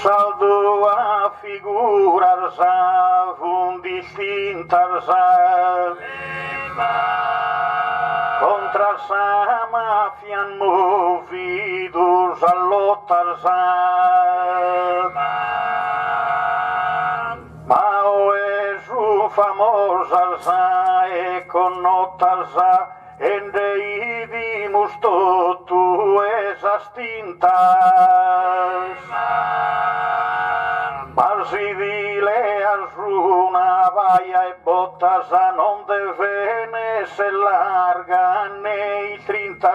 Saldo a figuras a un distintas contra sa mafia movidos a lotas Mao es un famosas e con notas en deidimos totu esas tintas Marsivile una vaia e botas a non devene se larga nei 30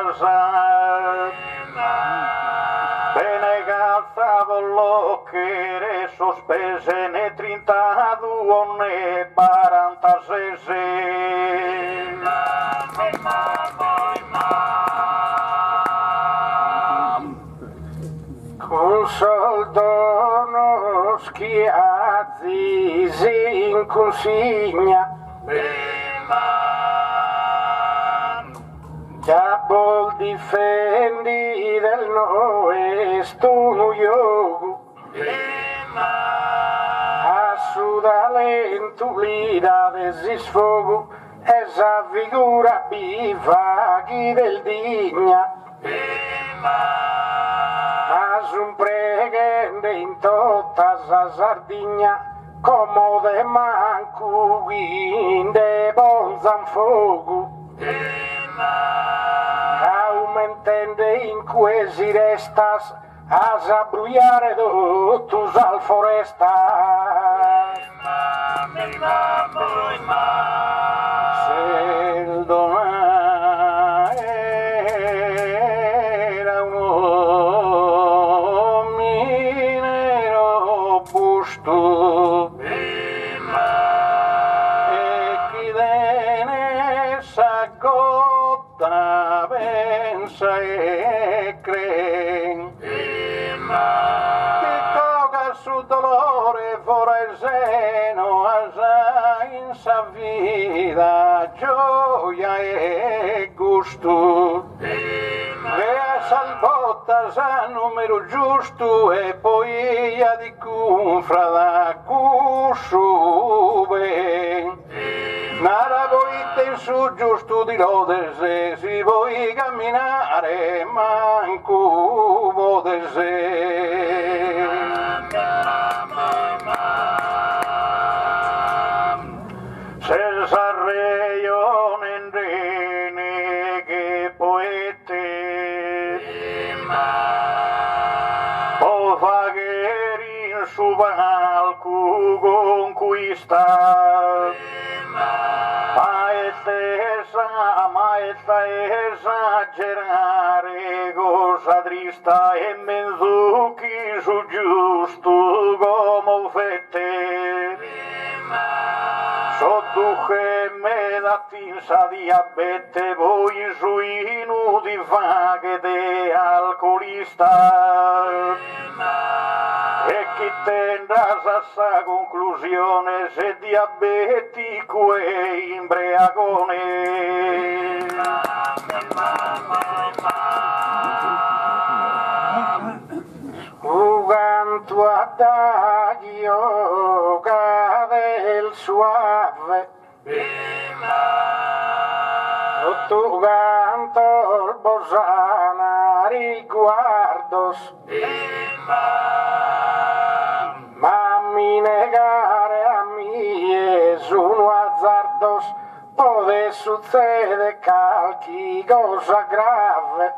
Bene calzado lo che re sospese ne 32 ne 46 Con soldo schiazzi si in consigna già bol difendi del nuestro yogo a sudalento lida de sfogo esa figura bivaghi del digna Mas un preghende in tutta sa Sardigna comode manco in de bon zanfogo aumentende in quesi restas a sabruiare dotus al forestas se il domani era un minero busto e chi dene sa gotta pensa e creen che coga dolore fora il seno, assai in sa vita gioia e gusto. Vea salbotta sa numero giusto e poi di cunfra da cusube. Nara volite in su giusto di lode se si vuoi camminare manco vode se. Senza reio nendrene che poete o fagher in su palco conquista maestra esagerare cosa trista e menzucchi su giusto come fette so duche me da tinsa diabete voi suinu di faghe alcolista e chi tenda a sa conclusione se diabetico e imbriagone. Canto a yoga del suave sotto canto il bosana riguardos ma mi negare a mie sono azzardos pode succede qualche cosa grave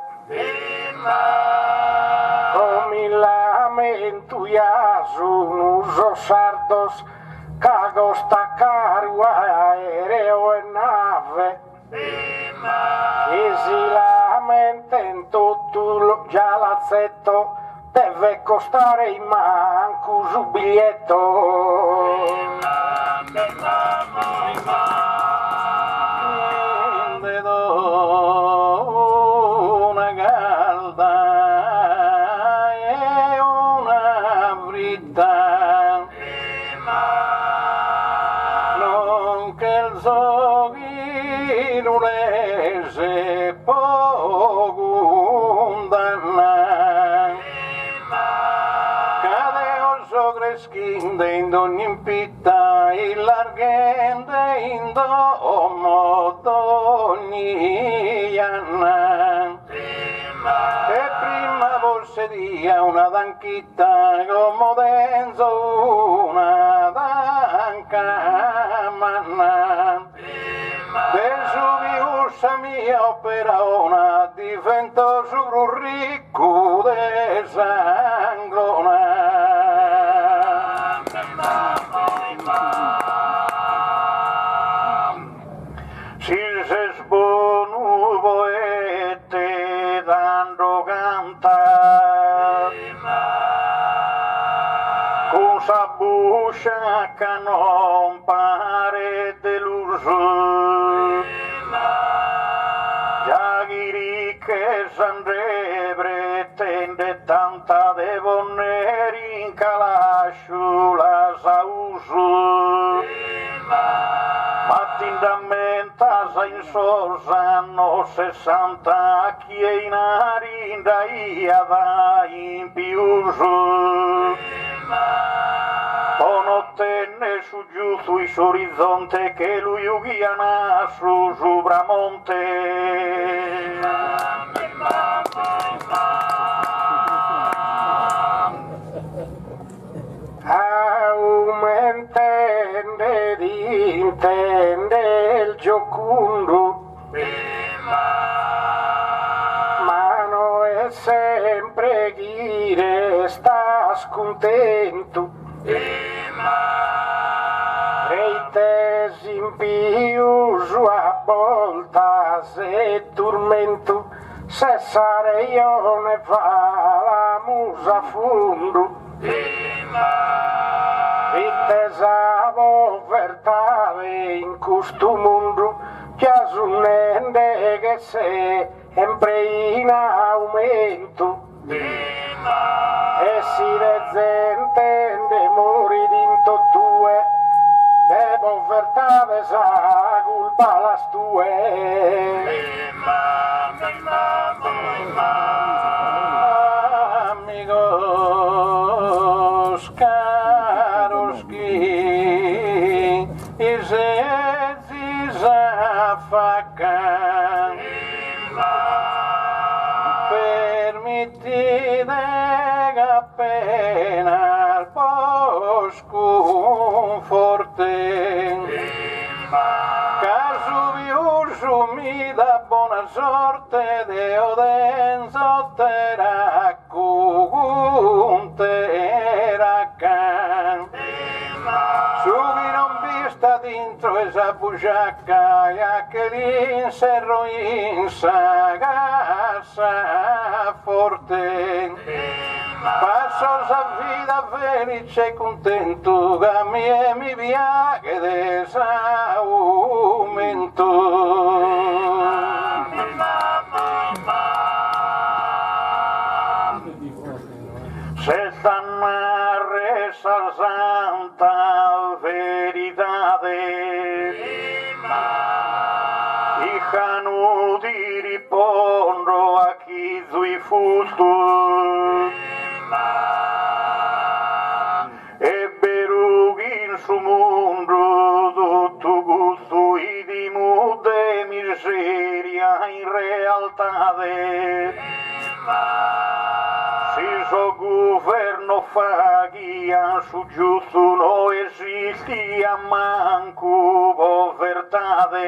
come lamento ya sono sardos cago staccare aereo e nave chi si lamenta in tutto lo gialazzetto deve costare in manco su biglietto. Te do una calda e una fritta non che il soghino se può condannare cade oso creschinde in ogni pitta il larghente in domo d'ogni anna e prima borseria una danchitta come denso una danca manna del subiussa mia opera una divento su ricco de sangrona. Si se sbonu poete dando canta con sa buscia che non pare deluso già chi ricche s'andrebre tende tanta de bonneri in calascio la sa uso Mattindamenta sa in sosa no 60 chi è in arinda ia da in piuso onottenne su giù sui orizzonte che lui ughia su bramonte aumentende intende il giocundo ma non è sempre chi resta scontento reites in più a volta se tormento se sarei io ne fa la musa fondo Rittesavo vertale in questo mondo già sunnende che sei sempre in aumento e si intende esa culpa las tue. Amigos caros qui i zezis afacan permitide apenas vos conforten caso viuso mi da buona sorte Deo denso teracan Subi non vista dentro esa bugiacca e aquel inserro in sagassa forte Passos a vida felice e contento a mi viaje desaumento Se sanare esa santa veridade hija nu di riponro a chi zui fusto e berughi in su mondo tutto gusto e di mude miseria in realtade si so governo fagia su giusto no esisti a manco povertade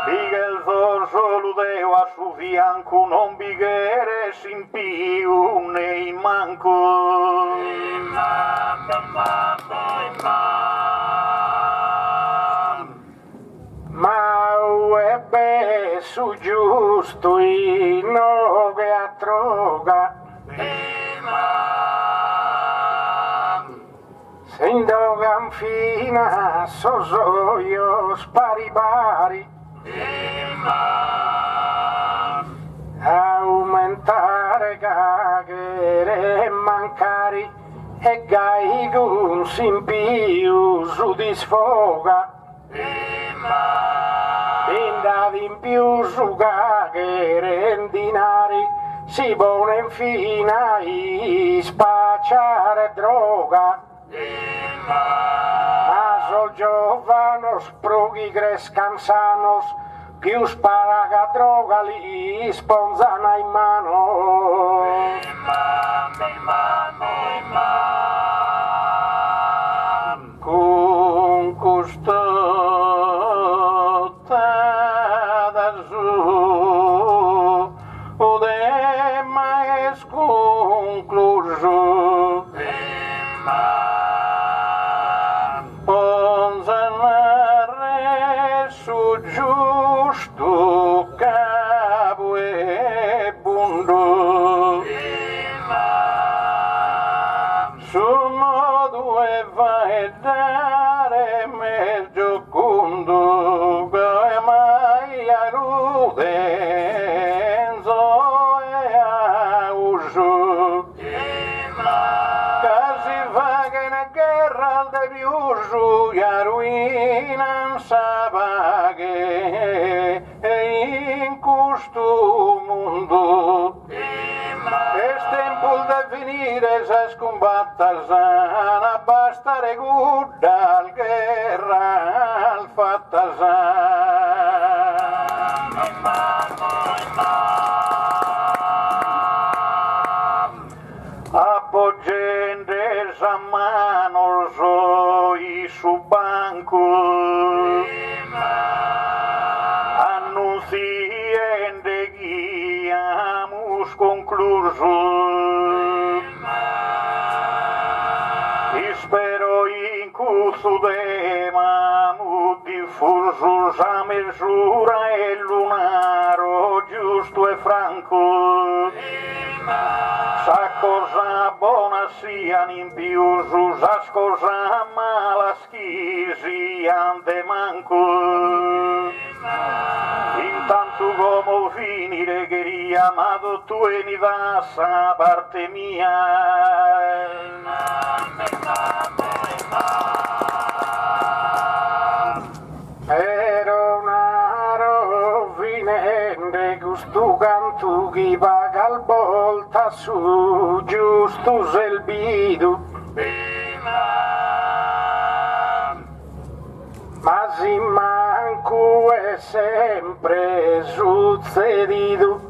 Bigel zorzo ludeo a su fianco non bighere sin più nei manco Ma ebbe su giusto in nove a droga se indogan fina sosoio sparibari aumentare caghere e mancari e gaigun sin più su di sfoga Indad in più su caghere e dinari si pone infina i spacciare droga ma sol giovanos proghi crescansanos più sparaga droga li sponzana in mano con costata su udema es concluso ponzanare su giusto cabo e bundo su modo e vai dare meglio condo e mai a rudenzo e a uso casi va che una guerra de viuso e a ruinan sabaghe e in questo mondo es tempo de venire se scombatta sana basta regudda al guerra al fatta appoggiandes a mano soi su banco annunciende guiamus concluso spero in curso de mamu diffusos a misura e lunaro giusto e franco sa cosa buona sian in più sa cosa mala sian de manco intanto come finire quería amado tu en das a parte mia chi paga al volta su giusto selbido. Ma si manco è sempre succedido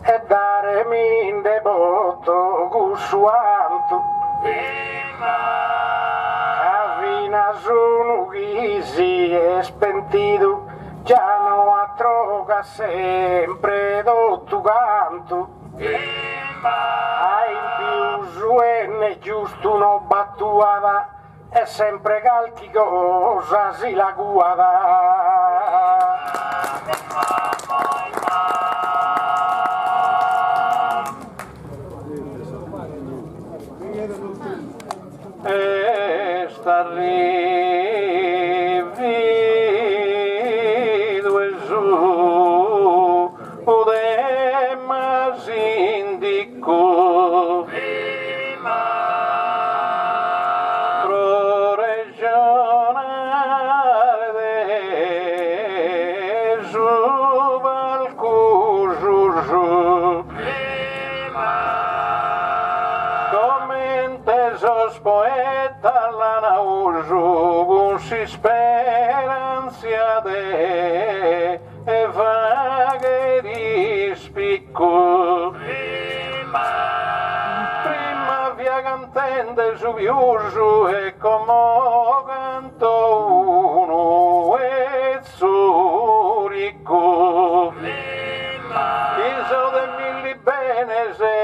e dare min de botto gusuanto. Avvina sono chi si è spentito, già no a troca sempre dotto canto. Hai più suene giusto una battuata e sempre calchi cosa si la guada. E sta rivido e su de mas indico pro regionale de su valcuso sos poeta la nauso con si speranza de e vaghe spicco prima via cantende su viuso e come canto uno e su ricco iso de milli bene se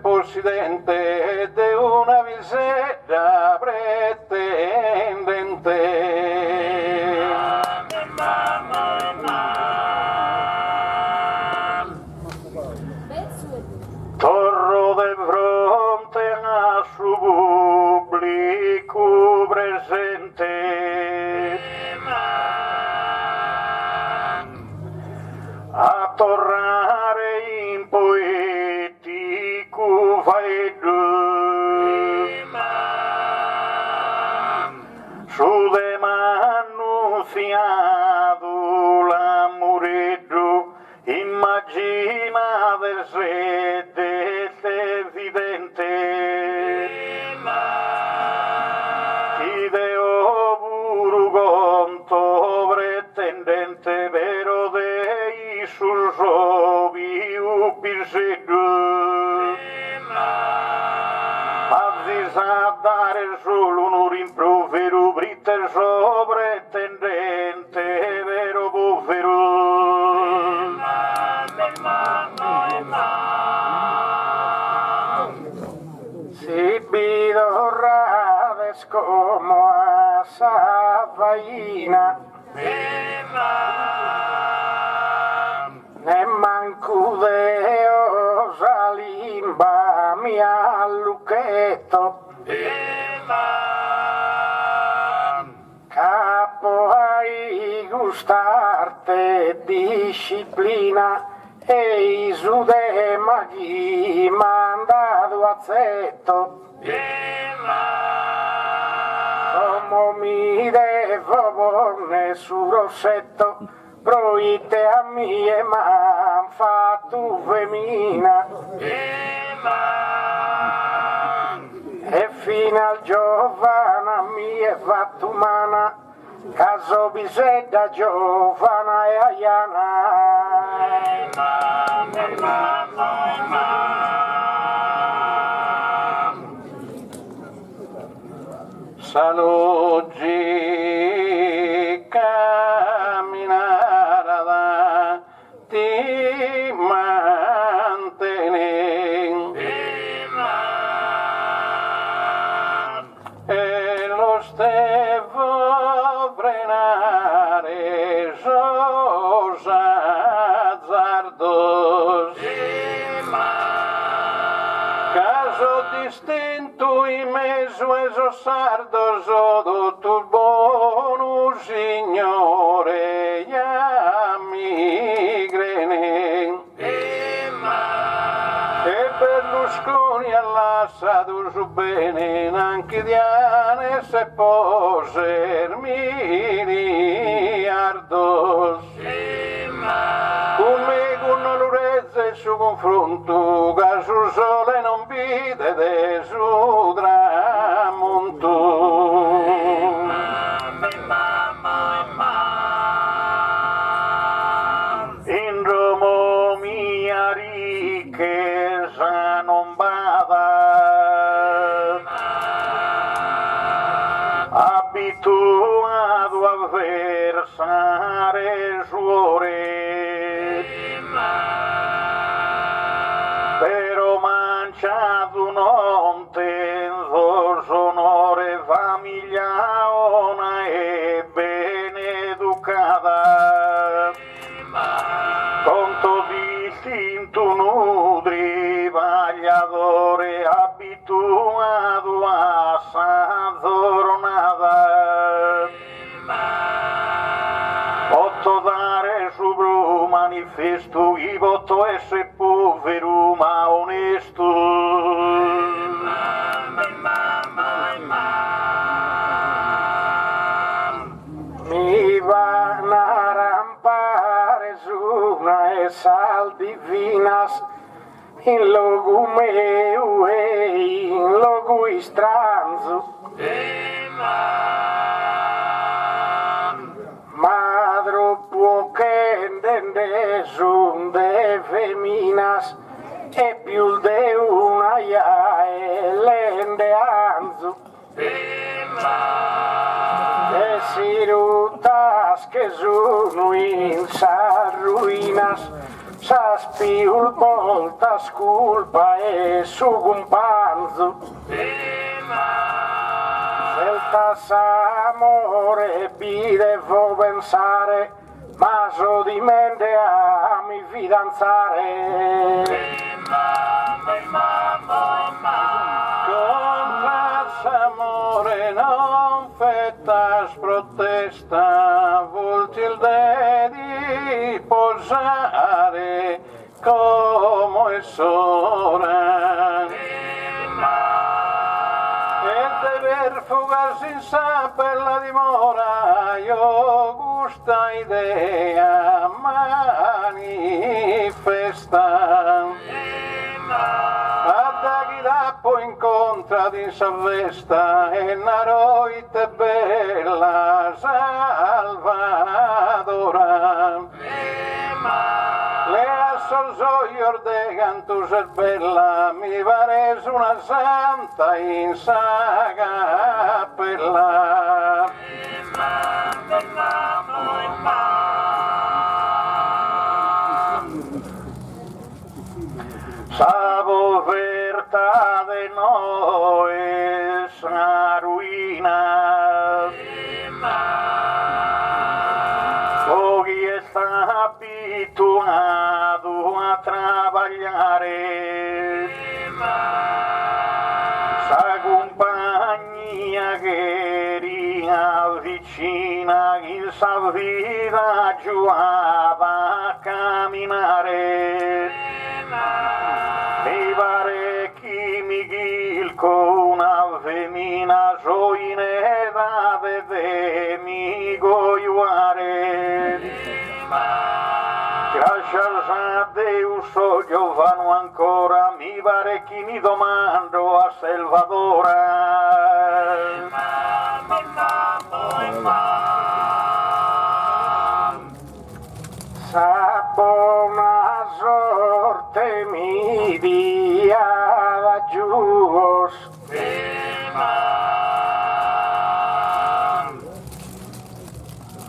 possidente de una visera pretendente. Torro de fronte a su pubblico presente a tornare in poetico faedo su de m'annunziato l'amoreggio immagina del sede evidente ideo puro conto pretendente vero dei sul rovi upisedo avvisa dare solo un rimprovero brite so pretendente vero povero Si bidorrades como a savaina ne manco de osalimba mia lucchetto capo ai gustarte disciplina e isu de maghi mandato a zetto come mi devo porne su rossetto proite a mie man fatto femina e fino al giovana mi è fatto umana caso bisedda giovana e Saloggi camminare da ti mantenere e lo stevo frenare azzardos caso distinto in mezzo esos sardos o tu buono signore migrene e Berlusconi all'assato su bene anche Diane se poser miliardos come con l'urezze su confronto che sul sole non vide su tramonto. In Roma mia ricchezza non bada, abituato a versare suore, però mangiato non tenzo sonore famiglia ona e ben educata, conto distinto nutri vagliatore abituato a sazornata, posso dare su bru manifesto i voto essere povero ma onesto. Mi van a rampare su una sal divinas in logu meu e in logu istranzo. Madro può che entende son de feminas e più de una ya e lende anzo. Desirutas que sono in sa ruinas, sas piul voltas culpa e su companzo. Seltas amore vi devo pensare, ma so di mente a mi fidanzare. Amore non fettas protesta, volti il dedi posare come sora. E per fugarsi in sa per la dimora, io gusta idea manifesta. Poi incontra di Savesta e Naroite bella Salvadora. Le assolzoi ordegan tu ser bella, mi vares una santa in saga perla. Sabo verta de no es una ruina, oggi está abituado a trabajare, sa compagnia che ria vicina in sa vita giuava a camminare. Mi pare che mi gilco una femmina gioine da vedere mi goiuare. Grazie a Deus so giovano ancora, mi pare che mi domando a Salvadora. Sa buona sorte mi dia da giugos.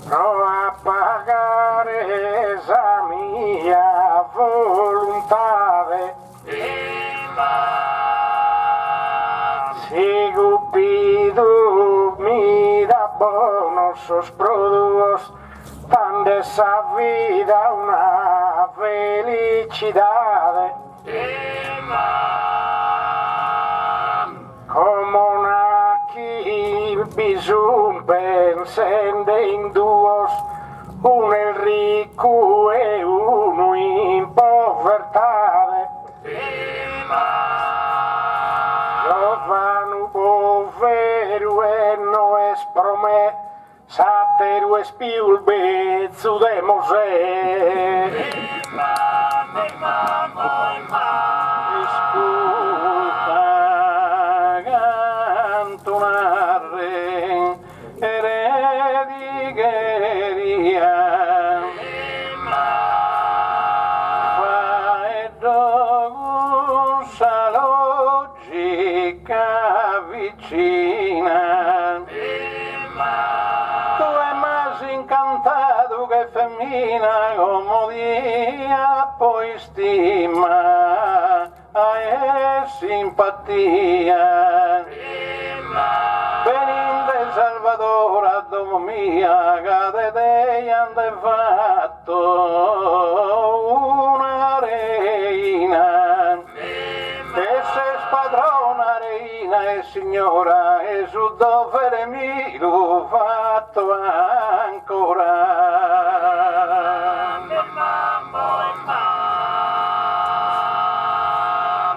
Prova a pagare esa mia volontà. Si Cupido mi da bonos os produos, tan de esa vida una felicidad. Como una chi bisogna pensare in duos, uno è ricco e uno in povertà. Giovanu povero e no es prome, satero es più il bezzo de Mosè. Ascolta, cantonare, eredigheria. Fai dogusa logica vicina. Tu è mas incantado che femmina come dia poi stima e simpatia. Veninde Salvador a domo mia che te ande fatto una reina. E se spadrona reina e signora e su dove mi l'ho fatto ancora.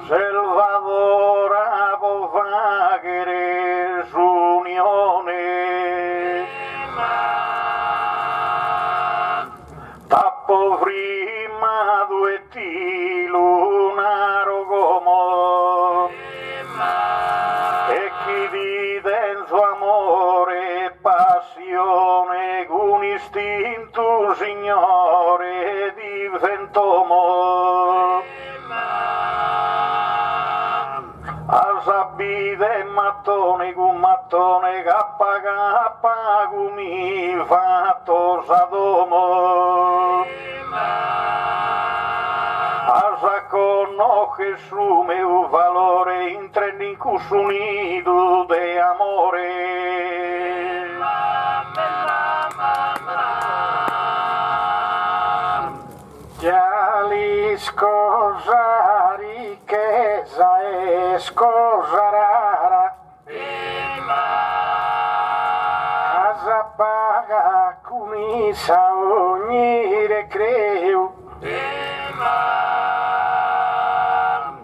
Salvador avo vaghere s'unione tappo prima due ti lunaro como e chi vide in suo amore e passione un istinto signore diventò asabide mattone con mattone cappa cappa mi fatto sadomo asa conosce su meu valore in trenicus unido de amore già li scosa ricchezza e scosa rara casa paga cunisa ogni recreo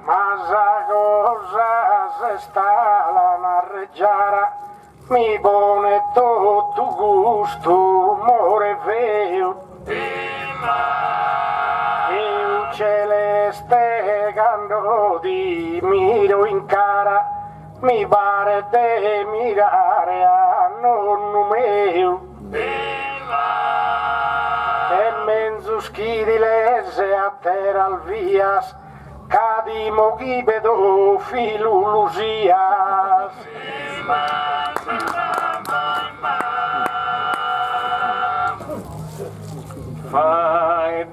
ma sa cosa se sta la narreggiara mi bone tutto gusto more veo il celeste gando di miro in cara mi pare de mirare a nonno mio e mezzo schidi lese a terra al vias cadimo ghibedo filulusias fai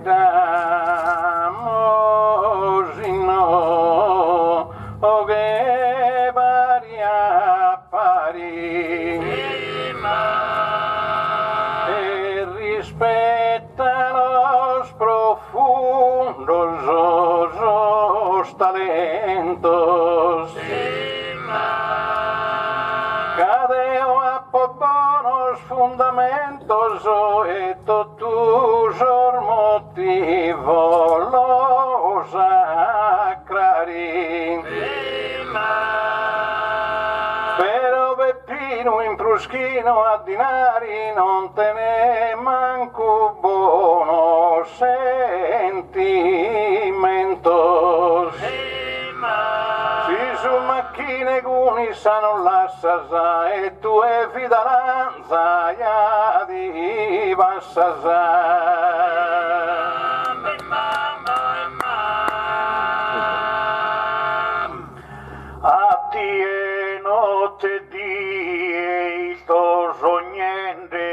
damosino o che pari appari e rispetta los profundos os talentos cadeo a bonos fundamentos e totus motivo los acrari però Peppino in Pruschino a dinari non te ne manco buono sentimentos si su macchine guni sanno l'assasa e tu e fidanza ya di bassasa a ti e notte di sto sognende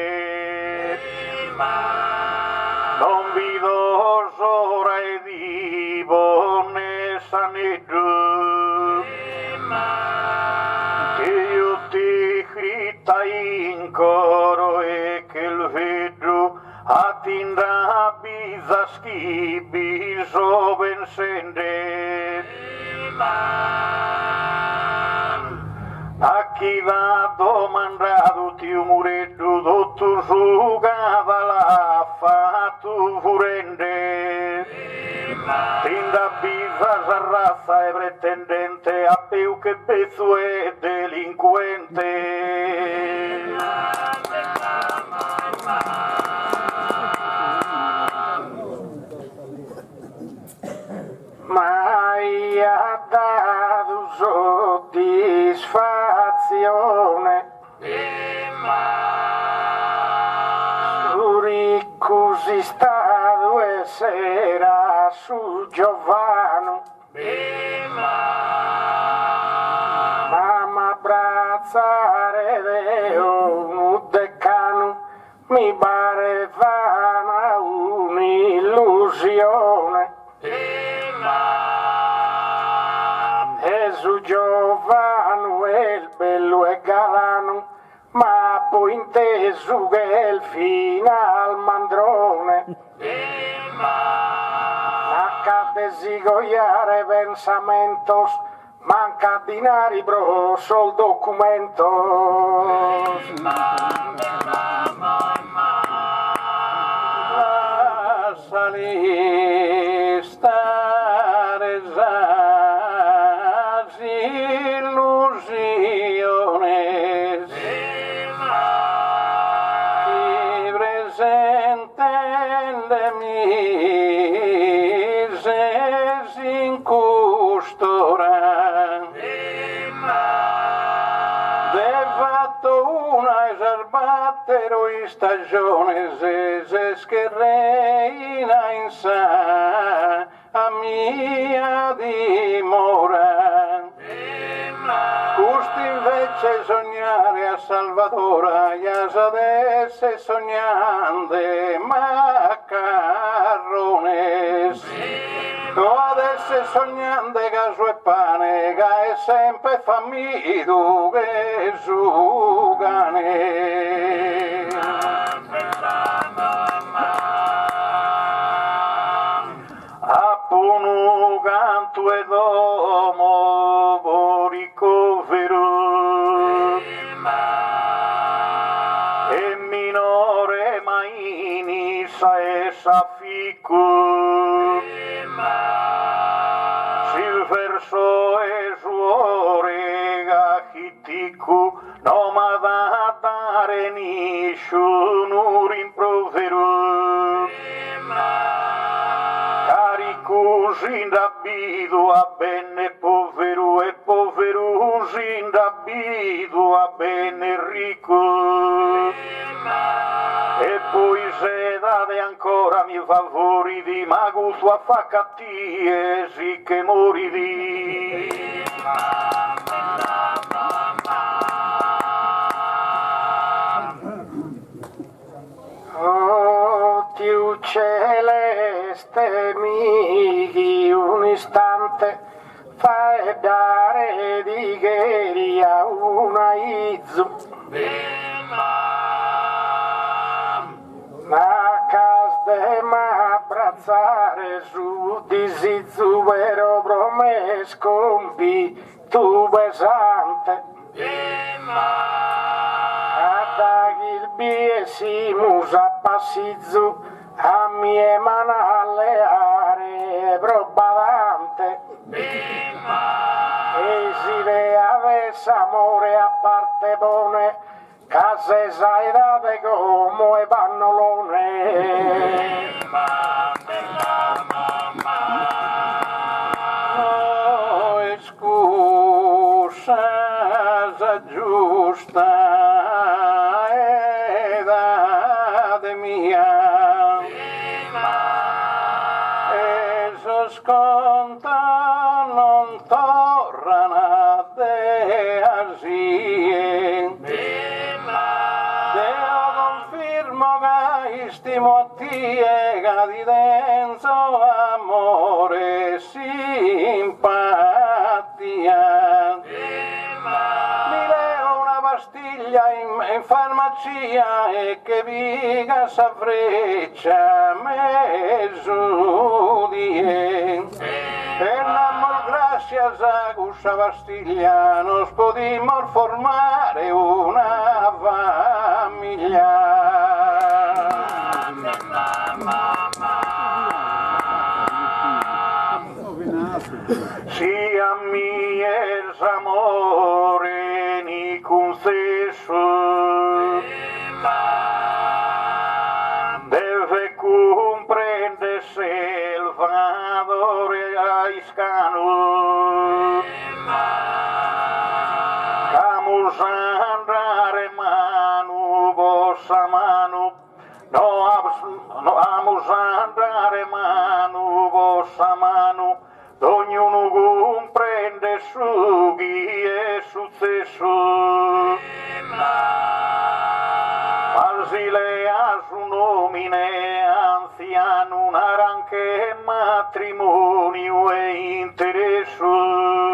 non vedo sora e vivo ne saneddu che io ti grita in coro e che il vedo a tinda bisaschi biso ben sende a chi va domandato ti mureddu dottor sugava la fatto furende tinda bisa sarrazza e pretendente a più che pezzo e delinquente soddisfazione. Su riccusi stato e sera su Giovano. Mamma abbracciare Deo un decano mi pareva un'illusione. E su Giovano è il bello e galano, ma poi inteso che è il final mandrone. Manca de sigoiare pensamentos, manca dinari bro, sol documentos. Lasciali stare esas illusiones, chi presenten le mises in custora. De fatto una esarbatero in stagiones es che reina in sa a mia dimora. Gusti invece sognare a Salvadora, ias adesse sognande macarrones. No adesse sognande gaso e pane, ga e sempre famidu che sugane. Appunu canto e domo ricovero e minore maini sa e sa fico sil verso e suore gachitiku no ma da dare nisciun rimprovero. Indabido a bene povero e povero indabido a bene ricco. E poi se date ancora mi favori di magusto a fa cattie sì che mori di. Oh Dio celeste mi un istante fai dare di gheria una izzu. Ma cas de ma abbracciare su disizzu vero brome scompi tu besante. Il biesimus a passizzu a mie manalle are probadante e si ve avesse amore a parte bone case saidate come pannolone. No scusa giusta mia e so sconta non tornano de asie Deo confermo che stimo a tie di denso amore simpatia pastiglia in farmacia e che viga sa freccia mesudie e l'amor gracias a questa pastiglia nos podimos formare una famiglia. Si a mi es amore ni conceso deve comprenderse el valore aiscano amus andare manu vossa manu, no amus andare manu vossa manu, ognuno comprende su chi è successo. Basile a su nomine anziano, anche matrimonio e interesso.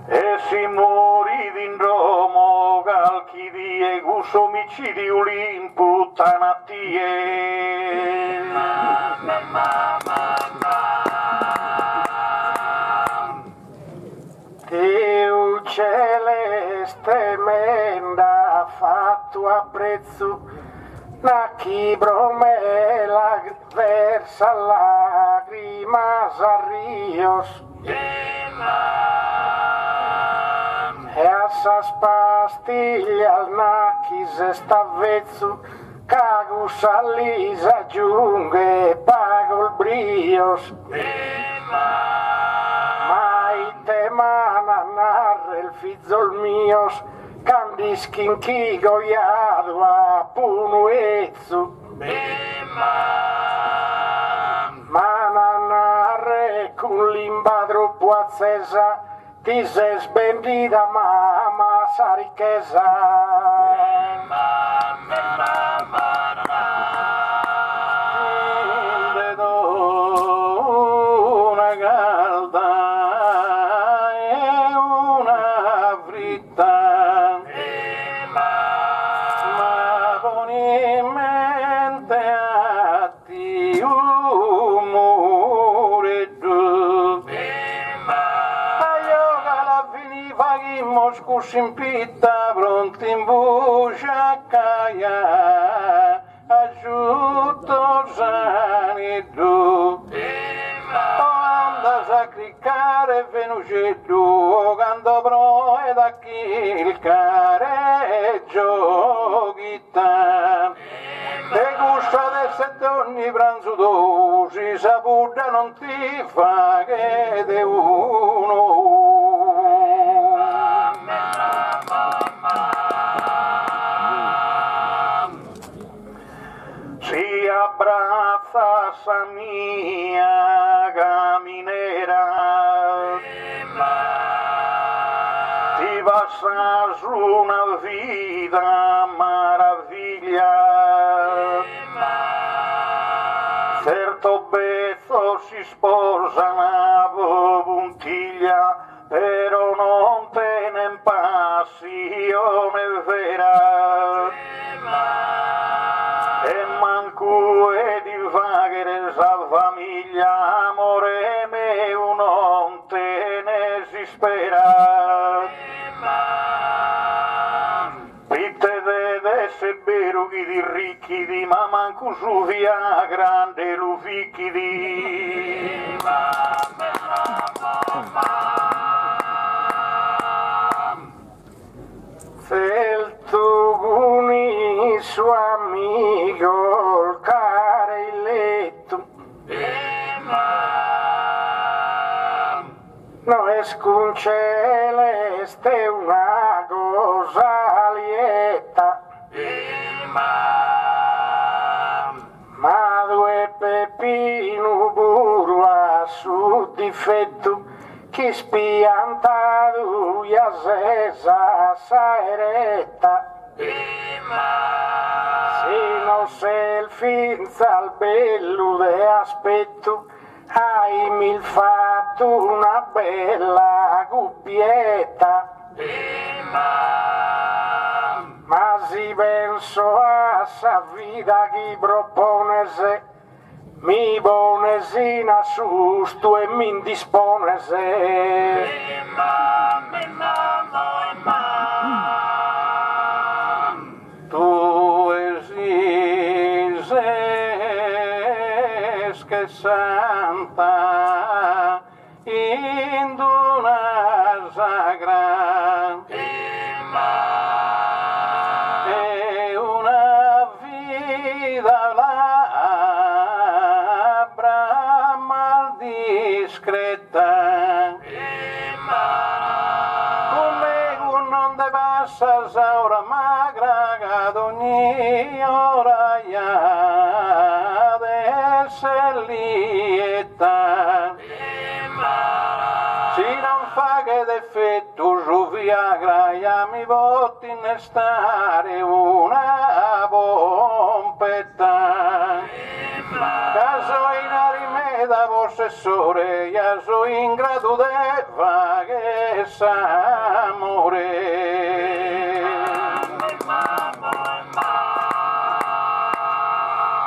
E si morì in Roma, calchi di egus omicidio l'imputanatie. Dio celeste menda fatto apprezzo, na chi bromela versa lacrimas a rios. E assas pastiglia na chi se sta vezzo, cagus all'isa giunghe pago il brios. Te mana narre il fizzol mios, candischi in chi goiado a punuezzu. Mana narre con limba troppo accesa, ti sei sbendita mamma sa ricchezza. Simpitta pronti in bucia caia, aiuto sani tu. Andas a cliccare venucetto, canto pro ed a chilcare giochita. E gusta del sette ogni pranzo dosi, saputa non ti fa che de uno. Si abbraccia sa mia caminera, ti passa su una vita maraviglia, certo bezzo si sposa una puntiglia, però non te ne passione vera. E manco e di vaghere sa famiglia, amore mio non te ne si spera. Pitte de se vero chi di ricchi di, ma manco su via grande lu ficchi di. Il tuo suo amico il care il letto, no es con celeste una cosa lieta, ma due pepino burro a su difetto, chi spiantato ya sesa saeretta. Se non sei il finza al bello de aspetto, hai mil fatto una bella cuppietta. Ma si penso a sa vita chi propone se, mi bonesina susto e mi indispone se. Tu esises che santa in una sagra e una vita labbra mal discreta. massa saura magra che ogni ora ya de se lieta. Si non fa che d'effetto su Viagra ya mi votti innestare una pompetta. Caso in arimeda possessore, ya so in grado de vaghe s'amore.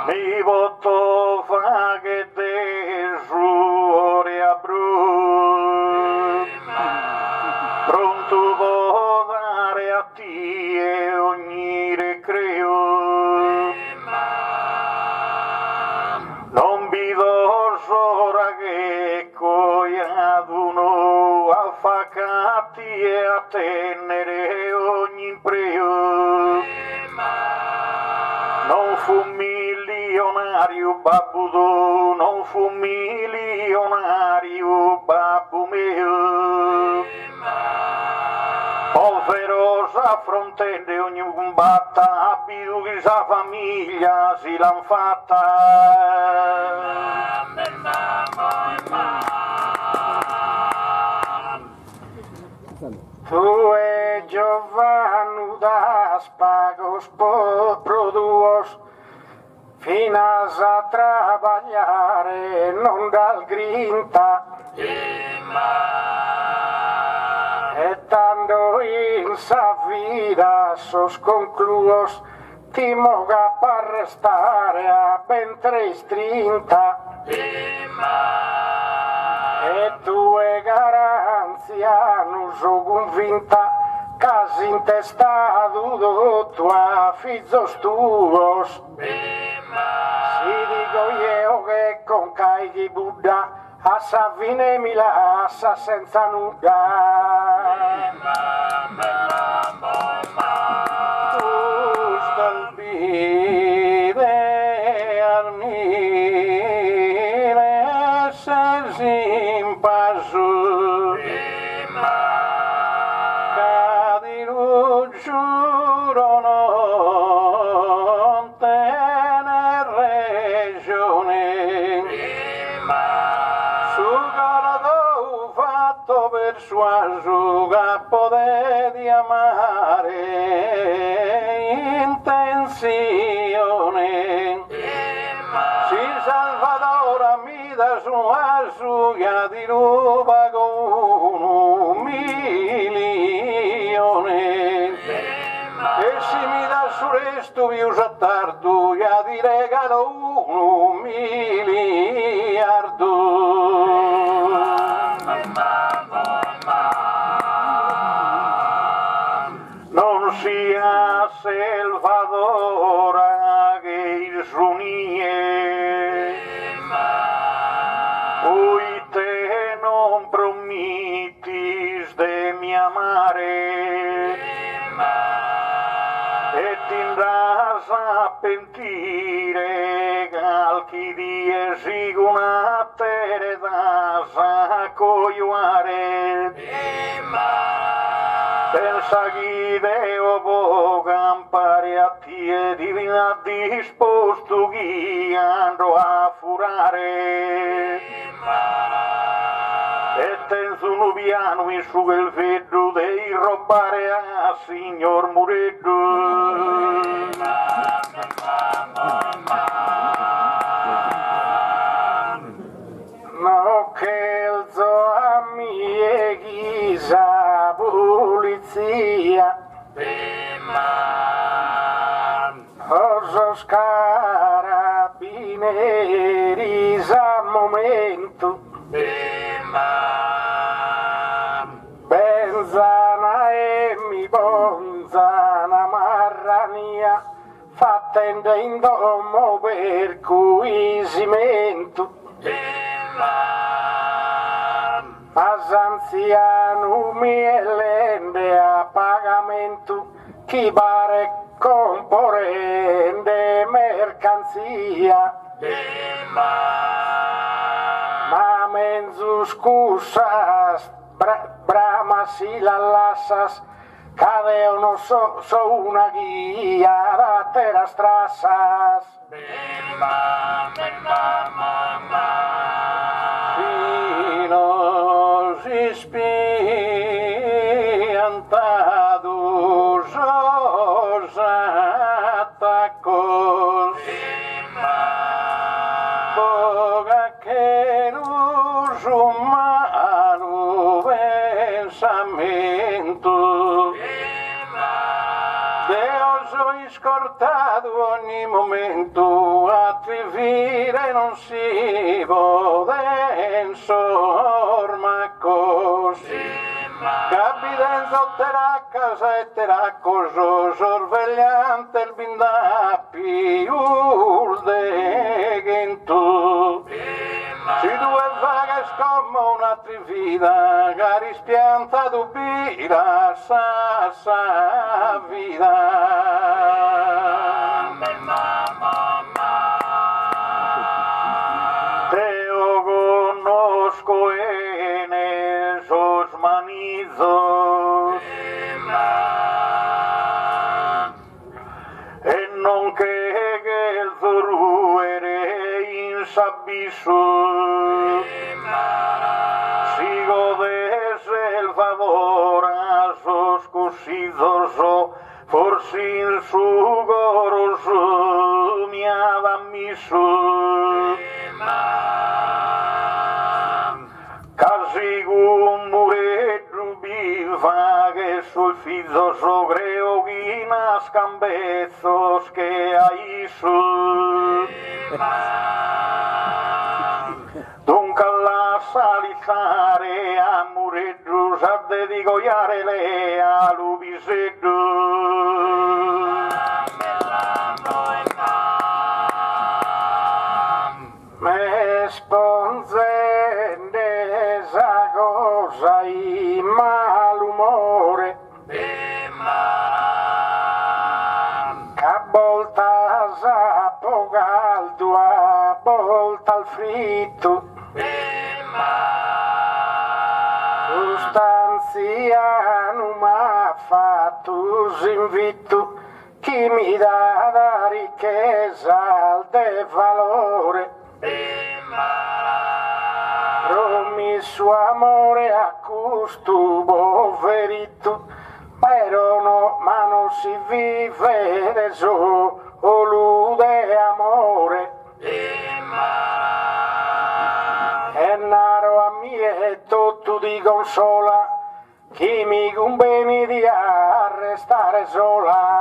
Mi voto fa che te suore a bru, pronto può dare a ti e ogni recreo. Non vedo sora che coiaduno affacati e a tenere ogni impreo. Non fu milionario babbudo, non fu milionario babbu mio. Povero s'affrontende ogni batta, abito che sa famiglia si l'han fatta. Tu e Giovanni das pagos por produos finas a trabalhare non dal grinta e tanto in sa vida sos concluos ti moga per restare a ben 3:30 e tue garanzia non so convinta casi intestado do tua fizos tuos si dico io che con caighi Buddha a Savine mi lascia senza nulla Tu stalbide armire se simpasu cadiru giuro non te regione su garado fatto persuaso che potete amare intenzione si Salvador mi da su asuga di ruba con 1 milione e si mi dà su resto vi usa tardo ya di regalo 1 miliardo. Non sia Salvadora che il sunie poi te non promettis de mi amare e tindrás a pentire calchi diesi una tere das a cogliare pensa che devo campare a ti e divina disposto che andrò a furare e tenso un piano in su quel freddo dei robbare a signor Mureddo. no che il zo a mie ghisa polizia osos carabinieri a momento benzana e mi bonzana marrania fatta in domo per cuisimento as anziano mi elende a pagamento chi pare comporende mercanzia ma menzus cusas bramas y las lasas Cadeo no so una guía da teras trazas. Finos espiantados os atacos, bogaqueros humano pensamento. Deus sois cortado ogni momento, attrevire non si voden sormacos. Capidenza teracas e teracos, sorvegliante il bindappi urdegentu. Si due vagas come un'attrevida, che rispianta dubira sa vida. Teo conosco en esos manizos e non che il zoruere insabiso sigo de el favor a sos cosidos o forsin su goroso mi adamiso Casigun muredru bivague sulfizos o greoginas cambezos que hay sul Dunque la salizare a muredru sa de digoiare le a lubiseddu Me sponzende esa cosa y malumore. A voltas a pogaldo, a volta al fritto. Sostanziano m'ha fatto invito chi mi dà la ricchezza del valore. Romi suo amore a custo verito, però no, ma non si vive de solo de amore. E naro a mie tutto di consola, chi mi conviene di restare sola.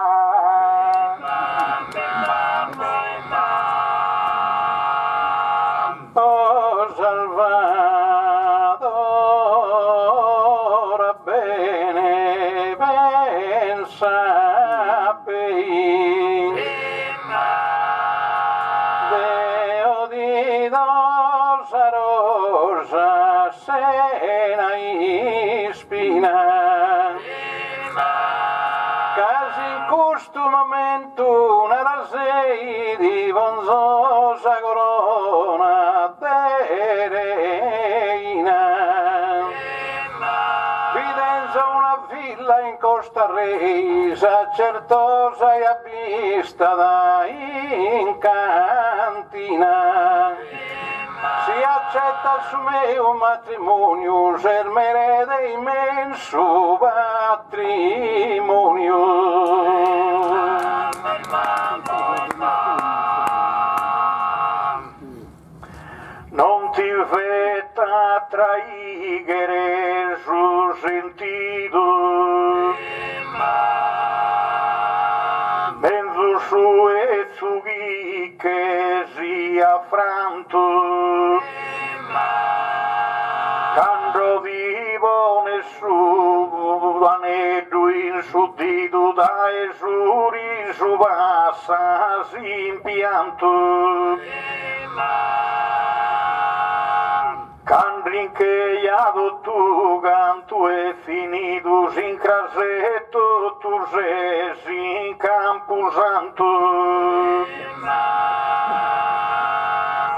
Oh Salvador, bene ben sapevi Deo di dosa rosa sena ispina Casi in questo momento una rasei di bonzosa corona de reina Fidenza una villa in Costa Resa certosa e appista da in cantina Si accetta su me un matrimonio, sermere de immenso patrimonio. Non ti veta traigere su sentido Benzo su e su che si affranto Candro vivo nessuno aneddu in suddito da esuri su bassa si impianto Candrin che iado tu canto e finito in crasetto tu sei in camposanto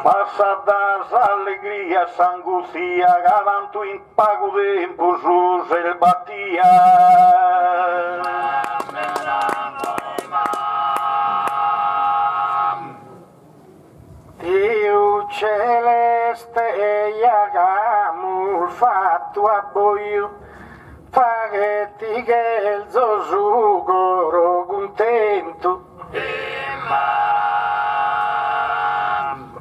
Passadas alegrias angustia gavanto in pago tempo su selvatia tua boio, faghetti che il zosu coro contento.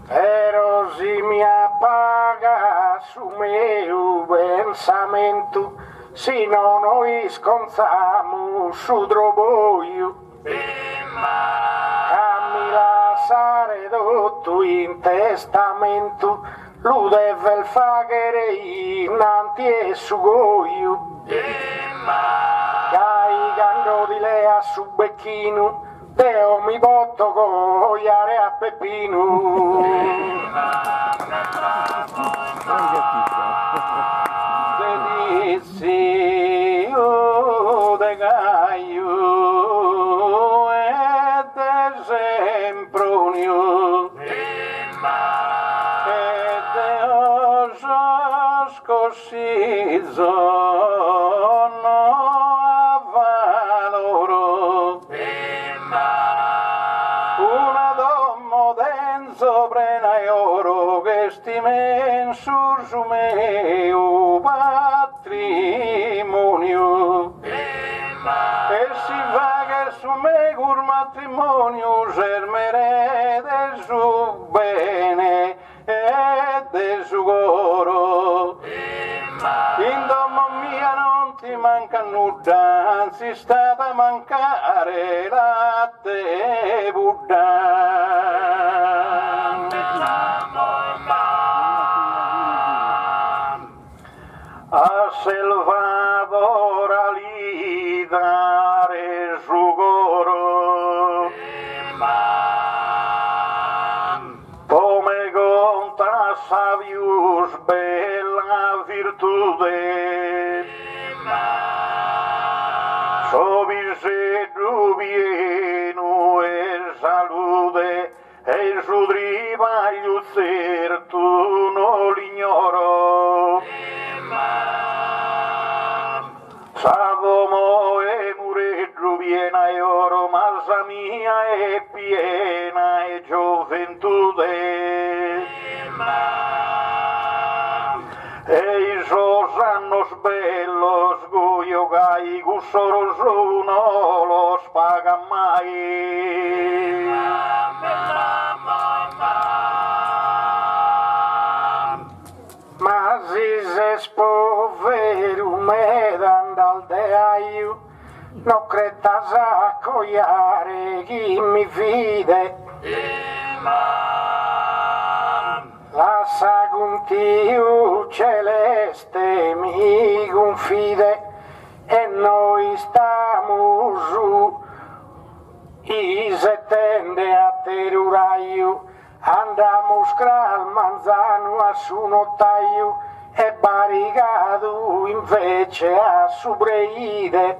Però si mi appaga su mio pensamento, se non noi sconzamo su droboio. Cammi lasciare tutto in testamento, lo deve fare innanti e su goio. Caigando di lei a su becchino, Deo mi botto cogliare a Peppino. Delizio de gaio e de sempronio e de osos cosizo no avaloro una domo denso brena e oro che stimen su meu matrimonio e si va che su meu matrimonio germere de su bene e de su goro in domo mia non ti manca nulla anzi sta da mancare latte Buddha. A Salvador ali dare jugoro, come conta sabius bella virtude, sobise rubieno e salude, e sudriva gli certo non l'ignoro. Sadomo e mureggio piena e oro, massa mia è piena e gioventùde. E i sosannos bellos, guio gai, gussoros uno los paga mai. Ma si povero me dal deaio, non cretas a cogliare chi mi fide. Lascia con Dio celeste mi confide e noi stiamo su, i settende a teruraio, andiamo scral manzano a su notaio e barigado invece a subreide.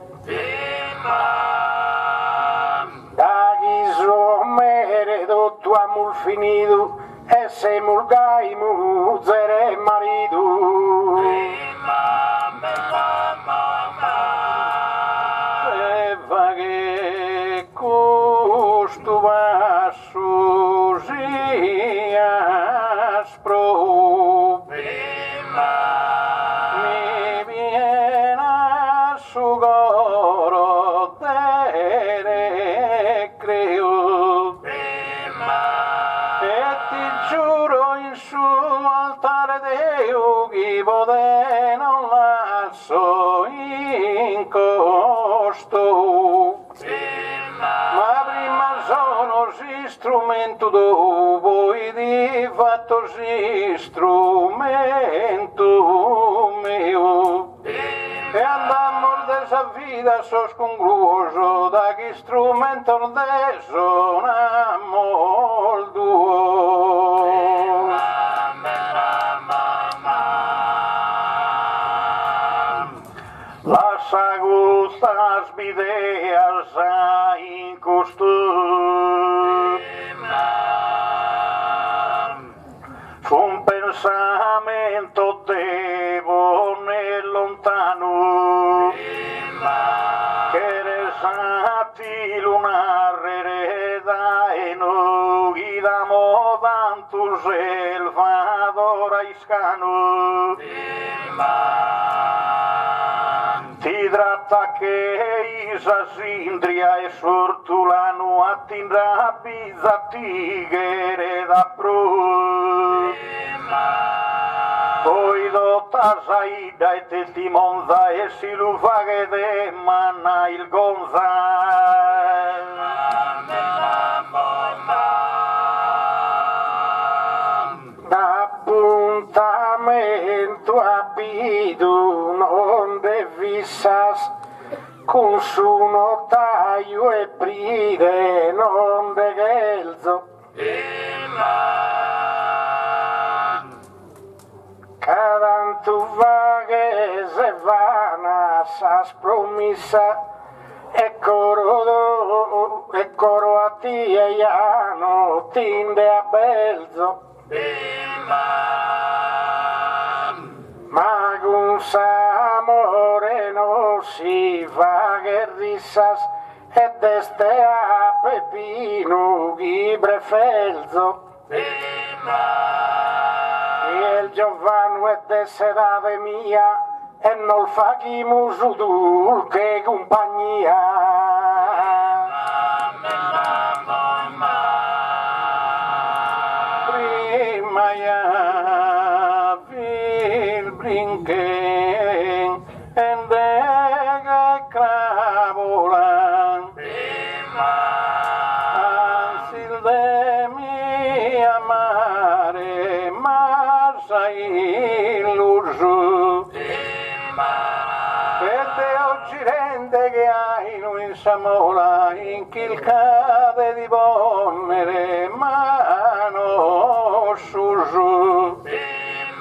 Da chiso meredotto a mulfinido e se mulgai muzere marido. E va che costo va su sia spro mi viene a su goro te creo e ti giuro in su altare Deo chi vode non lasso in costo ma prima sono si strumento dopo e di fatto si strumento mio e andammo desa vida sos congruoso da chi strumento de sonammo il duo. Las agustas videas in costum, un pensamento devo nel lontano, che resati lunar hereda e no guidamo tanto selvador iscano. Idrata che isa sindria e sortulano attindra bizza tigere da pru. Poi dota saida e te timonza e si lufaghe de manna il gonza. Appuntamento abido non devissas con su notaio e pride non de gelzo. Cadantu vagues e vanas as promissa e coro a ti e iano tinde a belzo. Magus amore no si vaghe risas e deste a pepino gibre felzo. Il Giovanni è de sedade mia e non fachimus dulce compagnia. Prima ja vil brinken en dega cravolan. Ansil de mi amare massa illuso. Vede oggi rende che hai in Samola in chilcade di bonnere mano susu.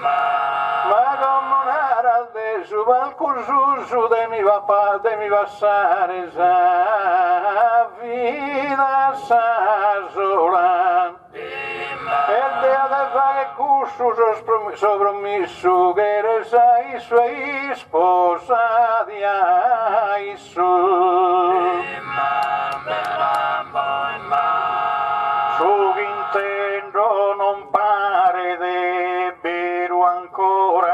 Ma come un'ara de su valcususu de mi va passare sa vida sa sola. E de adesso che cussu sovromissu che resa i suoi sposati ai su. Su che intendo non pare de vero ancora.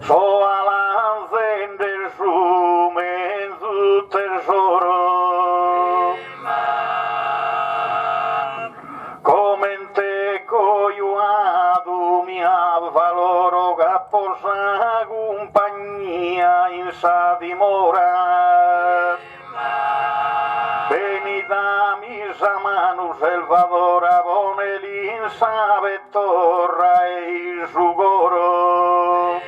So all'anzende su mezzo tesoro. Come te coiuado mi avvaloro che posa compagnia in sa dimora. Venida misa manu selvadora bonelin sabe torra e sugoro.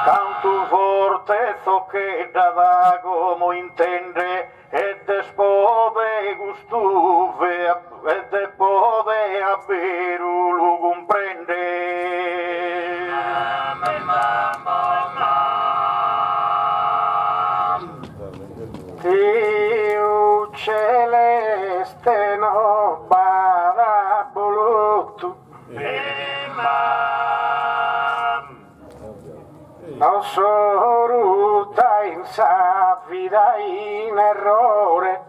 Canto forte che da come intende e despode gustuve e de pode averu lu comprende. Dio celeste no bada voluto. Non soruta in sa vida in errore.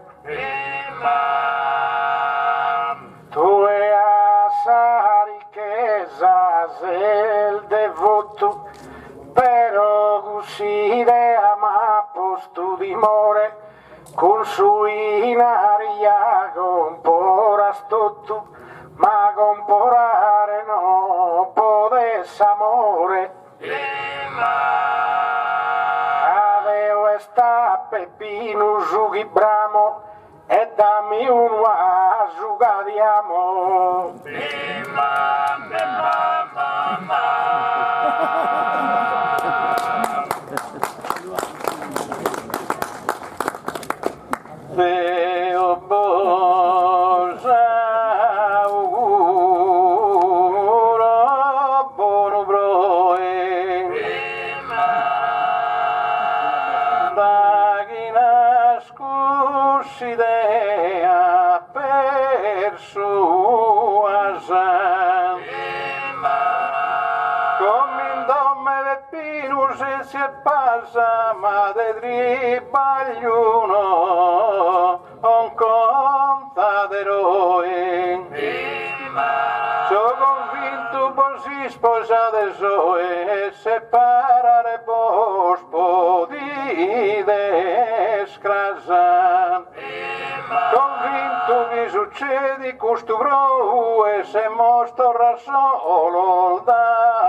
Tu e asa ricchezza del devoto, però uscire a ma posto dimore, con su in aria compora stotto, ma comporare no podes amore. Adeo esta pepino giughi bramo e dammi un asciugadiamo. Veo bosa auguro buono broe da chi nascussi idea per sua san come le pinus e si passa ma de tribagliuno on conta d'eroe sono convinto così sposate soe separare vos podide scrasan. Convinto che succede questo bro e se mostro solo da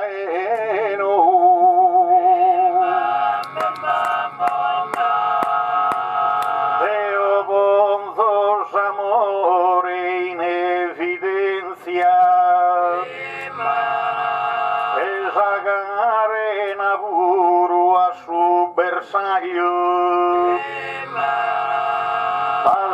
Deo bonzos amore in evidencia esa gare navuru a su bersaglio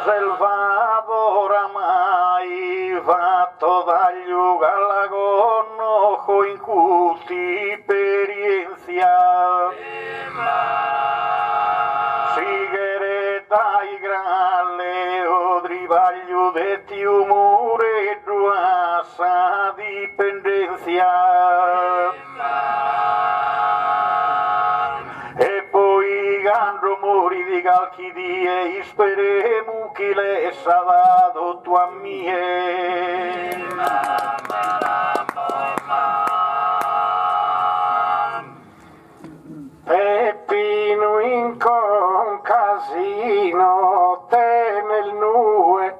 Salvador mai fatto dagli galagono in cuti esperienza Sigaretta i gralle o drivaglio detti umore duassa dipendenza e poi gan rumori di calchidie isperemu chi le sa dato tua mie Peppino in con casino te nel nue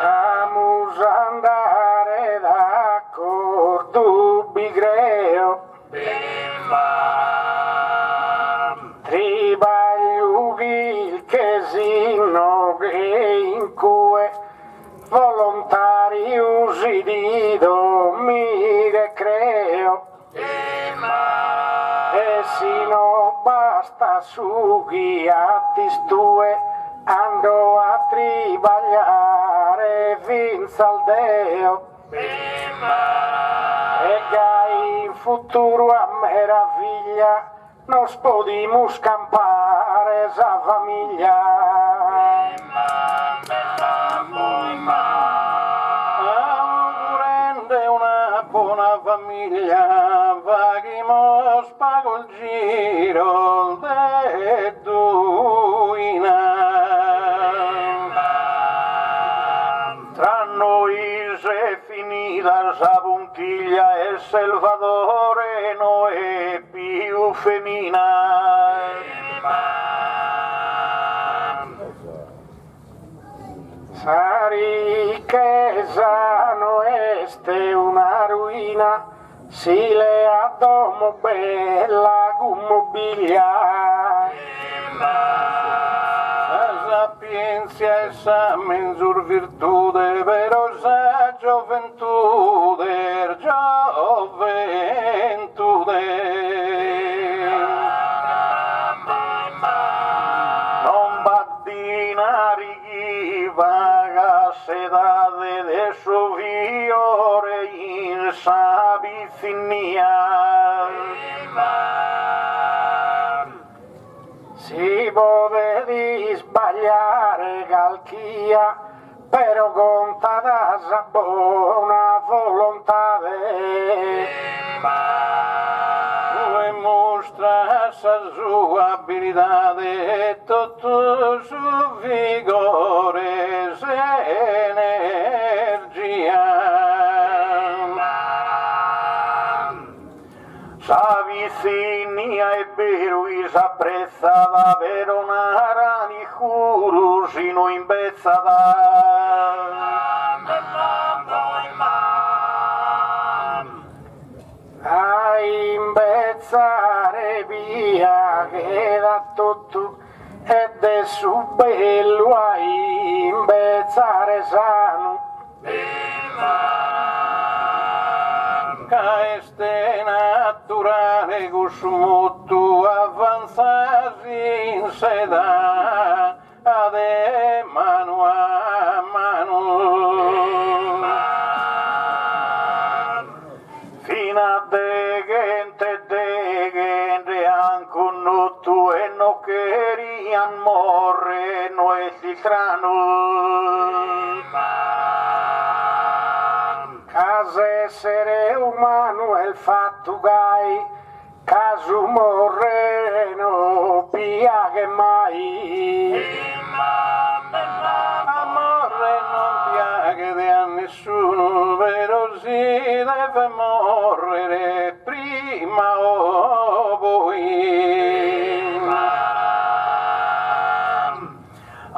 Camus andare d'accordo bigreo Tribaglio il casino che in cui volontari usi di dormire creo e se no basta su ghiattistue ando a tribagliare vinza al deo e che in futuro a meraviglia nos podimos scampare esa famiglia augurende una buona famiglia vaghimos pago il giro de duina tra noi se finita esa puntiglia e Salvatore no è più femina Sa riqueza no este una ruina si le adomo bella gummobiglia la sapienza esa mensur virtude verosa gioventude non baddinari chi vaga sedade de su fiore in sa vicinnia si può sbagliare calchia però conta da sa buona volontà e mostra sa sua abilità e tutto su vigore e energia sa vicinnia è vero e s'apprezza da veronara ni juro sino imbezzata a imbezzare via che da tutto ed è su bello a imbezzare sano este naturale gusmutu avanzasi in seda ade mano a mano fino a de gente anche no tu e no querían morre no es iltrano casa essere umano è il fatto gai caso morreno pia che mai amore non piaghe a nessuno vero deve morire prima o poi.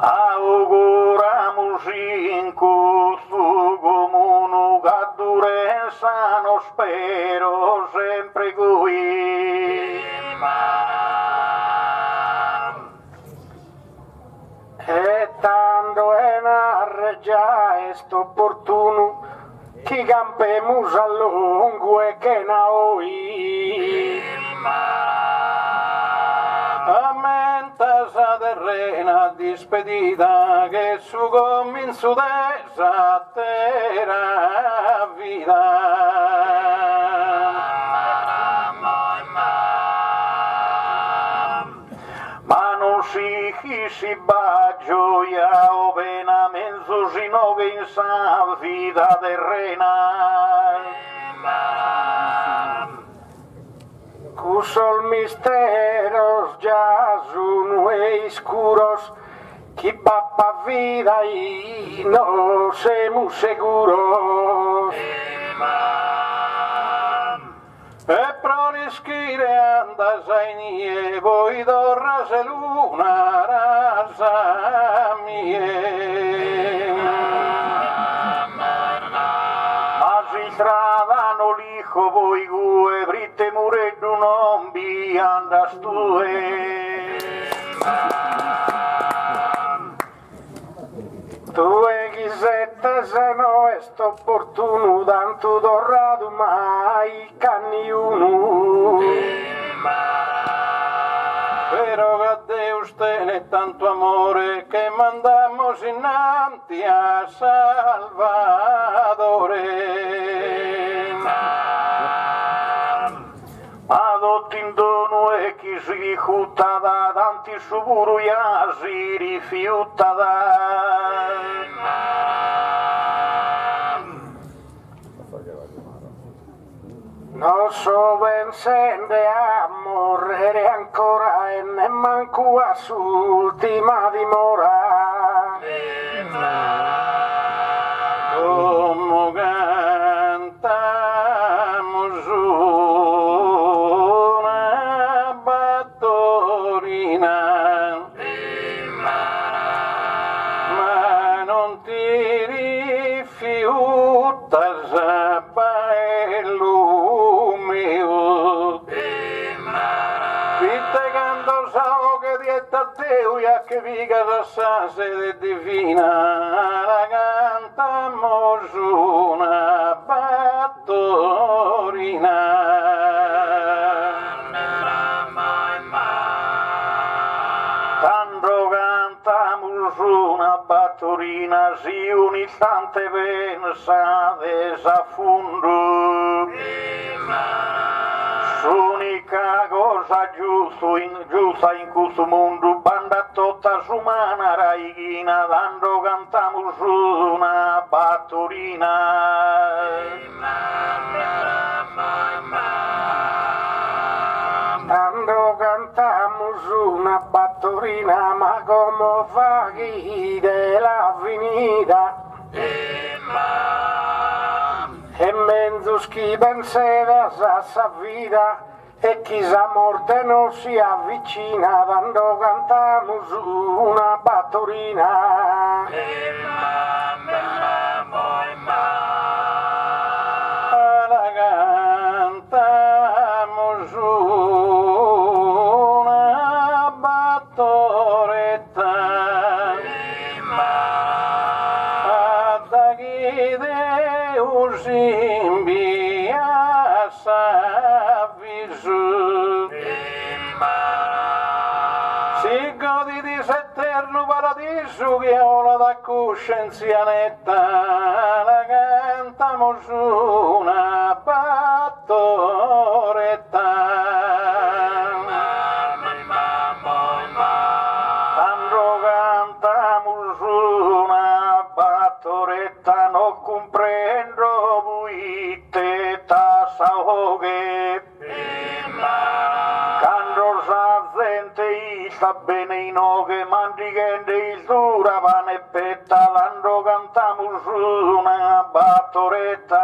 Auguramos in questo comune che dure sano, spero sempre qui. E tanto è narreggia est opportuno che campemus a lungo e che noi Ammenta sa terrena dispedita che su cominzo desa terra vita. Ma non si va gioia o pena mezzo sino che in sa vita terrena. Cusol misteros ya son escuros que papa vida y no semos seguros. E pronischire andas ai nievo i dorras e luna rasa mie. Ma si stradano l'hijo voi gue brite mureddu non vi andas tue. Tue chisette se no est opportuno tanto dorrado mai canni uno. Però che Deus tiene tanto amore che mandamos innanti a Salvatore. Ma in dono e chi si rifiuta da tanti suburu ya si rifiuta da. Non so ben sende a morire ancora e ne manco a s'ultima dimora. Come cantamos una battorina, ma non ti rifiutas bello mio. Vite quando so che dieta Deo ya che viga la sede divina, la cantamos una battorina. Tanto cantamos una battorina, si un istante pensades a fondo. L'unica cosa giusta in questo mondo, banda tutta umana raighina, tanto cantamos una battorina. Tanto cantamos una battorina, ma come fa chi della venida? E mezzo chi pensava a sa vita e chi sa morte non si avvicina, tanto cantamos una battorina. La cantamos una battoretta, da chi Deus invia s'avviso. Si godi di s'eterno paradiso che è ora da coscienza netta, la cantamos una battoretta. Tanto cantamos una battoretta, non comprendo voi te tassaoghe. Quando sa gente sta bene in oghe, mandigende il dura pane petta, tanto cantamos una battoretta.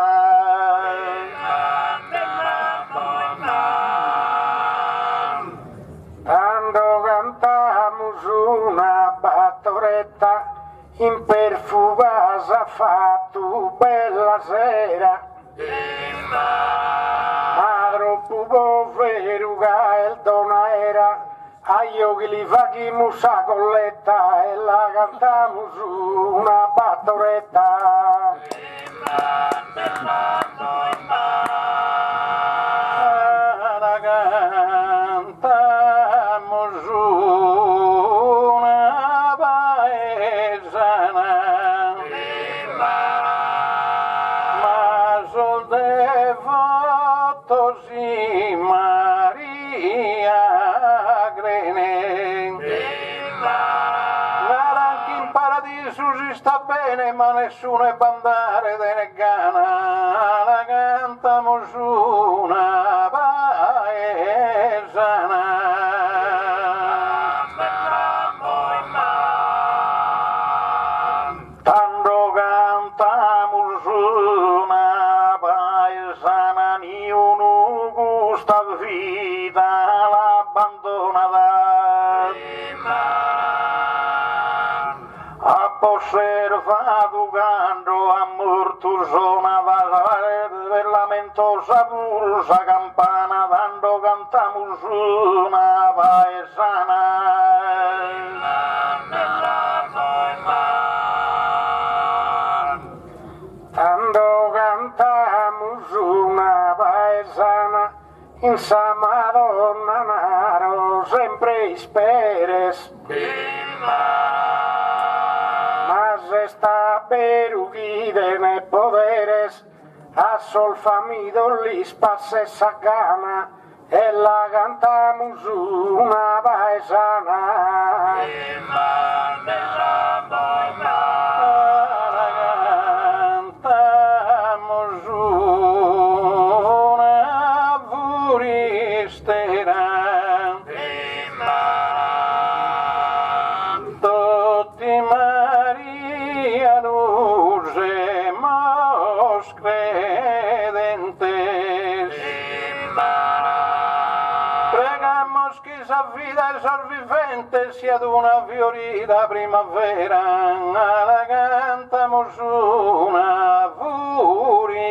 a io che li facciamo a colletta e la cantiamo su una battoretta. La cantiamo su una paesana, ma sol devoto si Maria Grene. Anche in paradiso si sta bene, ma nessuno è bandare de gana. La cantiamo su una paesana. Tanto cantiamo su una paesana, niuno gusta vita l'abbandonata. Osservato quando a morto suonava per lamentosa pulsa campana, tanto cantiamo su una paesana. Tanto cantiamo su una paesana, in sa Madonna naro sempre isperes. Se sta peruchide ne poderes, a sol famido lis passe sa gana, e la cantamos una paesana. La cantamos una furistera. Tutti Maria luce mos credentes, pregamos que esa vida esorvivente sia d'una fiorita primavera. La cantamos una furistera.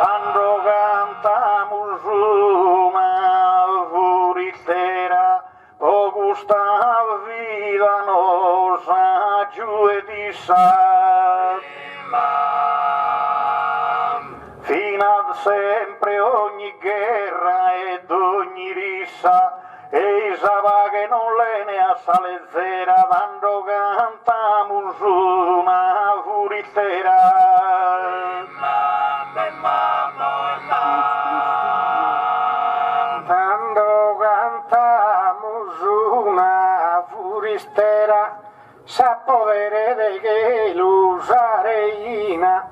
Quando cantamos una furistera, o gusta vida nos aggiudissa. Fino a sempre ogni guerra ed ogni rissa, e sa che non le ne a salezzera, quando cantamos una furistera. Tanto cantamos una furistera, sa podere de che lusa reina.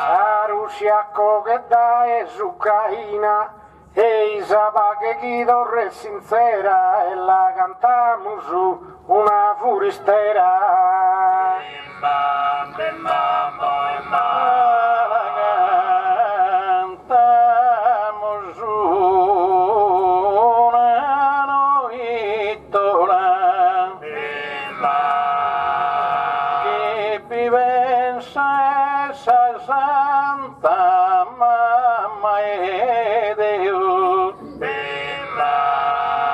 Sa Russia che da es Ucraina, e Isaba che chi torre sincera, e la cantamos una furistera. Cantamos una noittola che vivenza essa santa mamma e Dio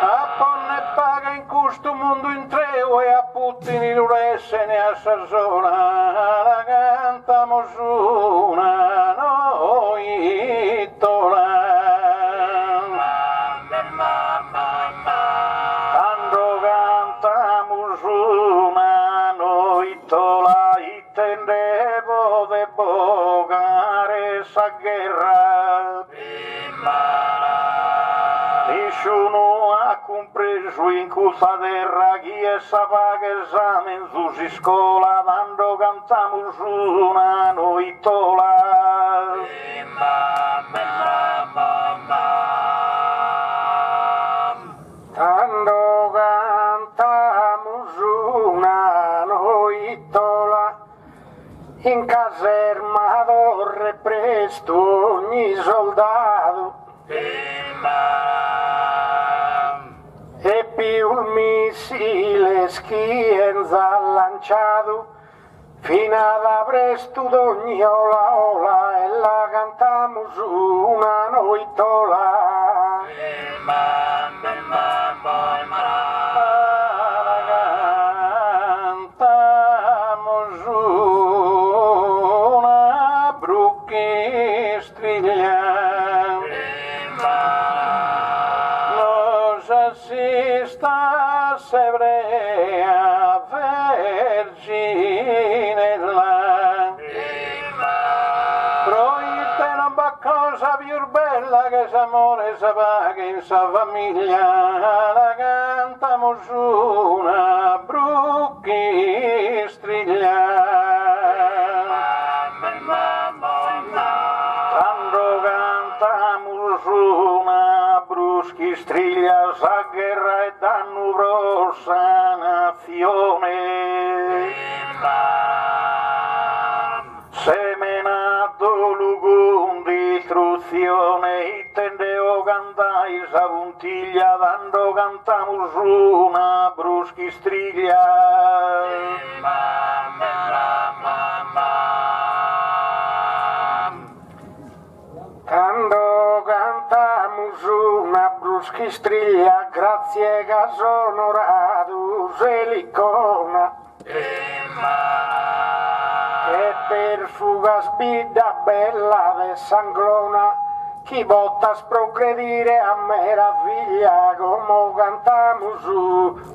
a ponne paga in questo mondo in treo e a Putin l'uresse ne a Sassola. La cantamos una noittola. Quando cantamos una noittola, intendevo de bogare sa guerra. Nessuno ha compreso in questa terra chi è sapeva che esame su si scola, quando cantamos una noittola. Quando cantamos una noittola, in caserma dorre presto ogni soldato, e più il missile schienza lanciato, fino ad presto d'ogni ola e la cantamus una noitola. Cantamus una bruchistriglia. Nos assista sebrea verginella. Proite non va cosa più bella che s'amore s'apaga in sa famiglia. La cantamus una bruchistriglia. Quando cantamus una bruchistriglia, sa guerra e dannurosa nazione. Semenato lugun distruzione, intendeo cantai sa puntiglia, dando cantamus una bruchistriglia. Quando cantamus una bruchistriglia, grazie che sono radus e l'icona. E per fuga sbidda bella de sanglona, chi bottas progredire a meraviglia, come cantamus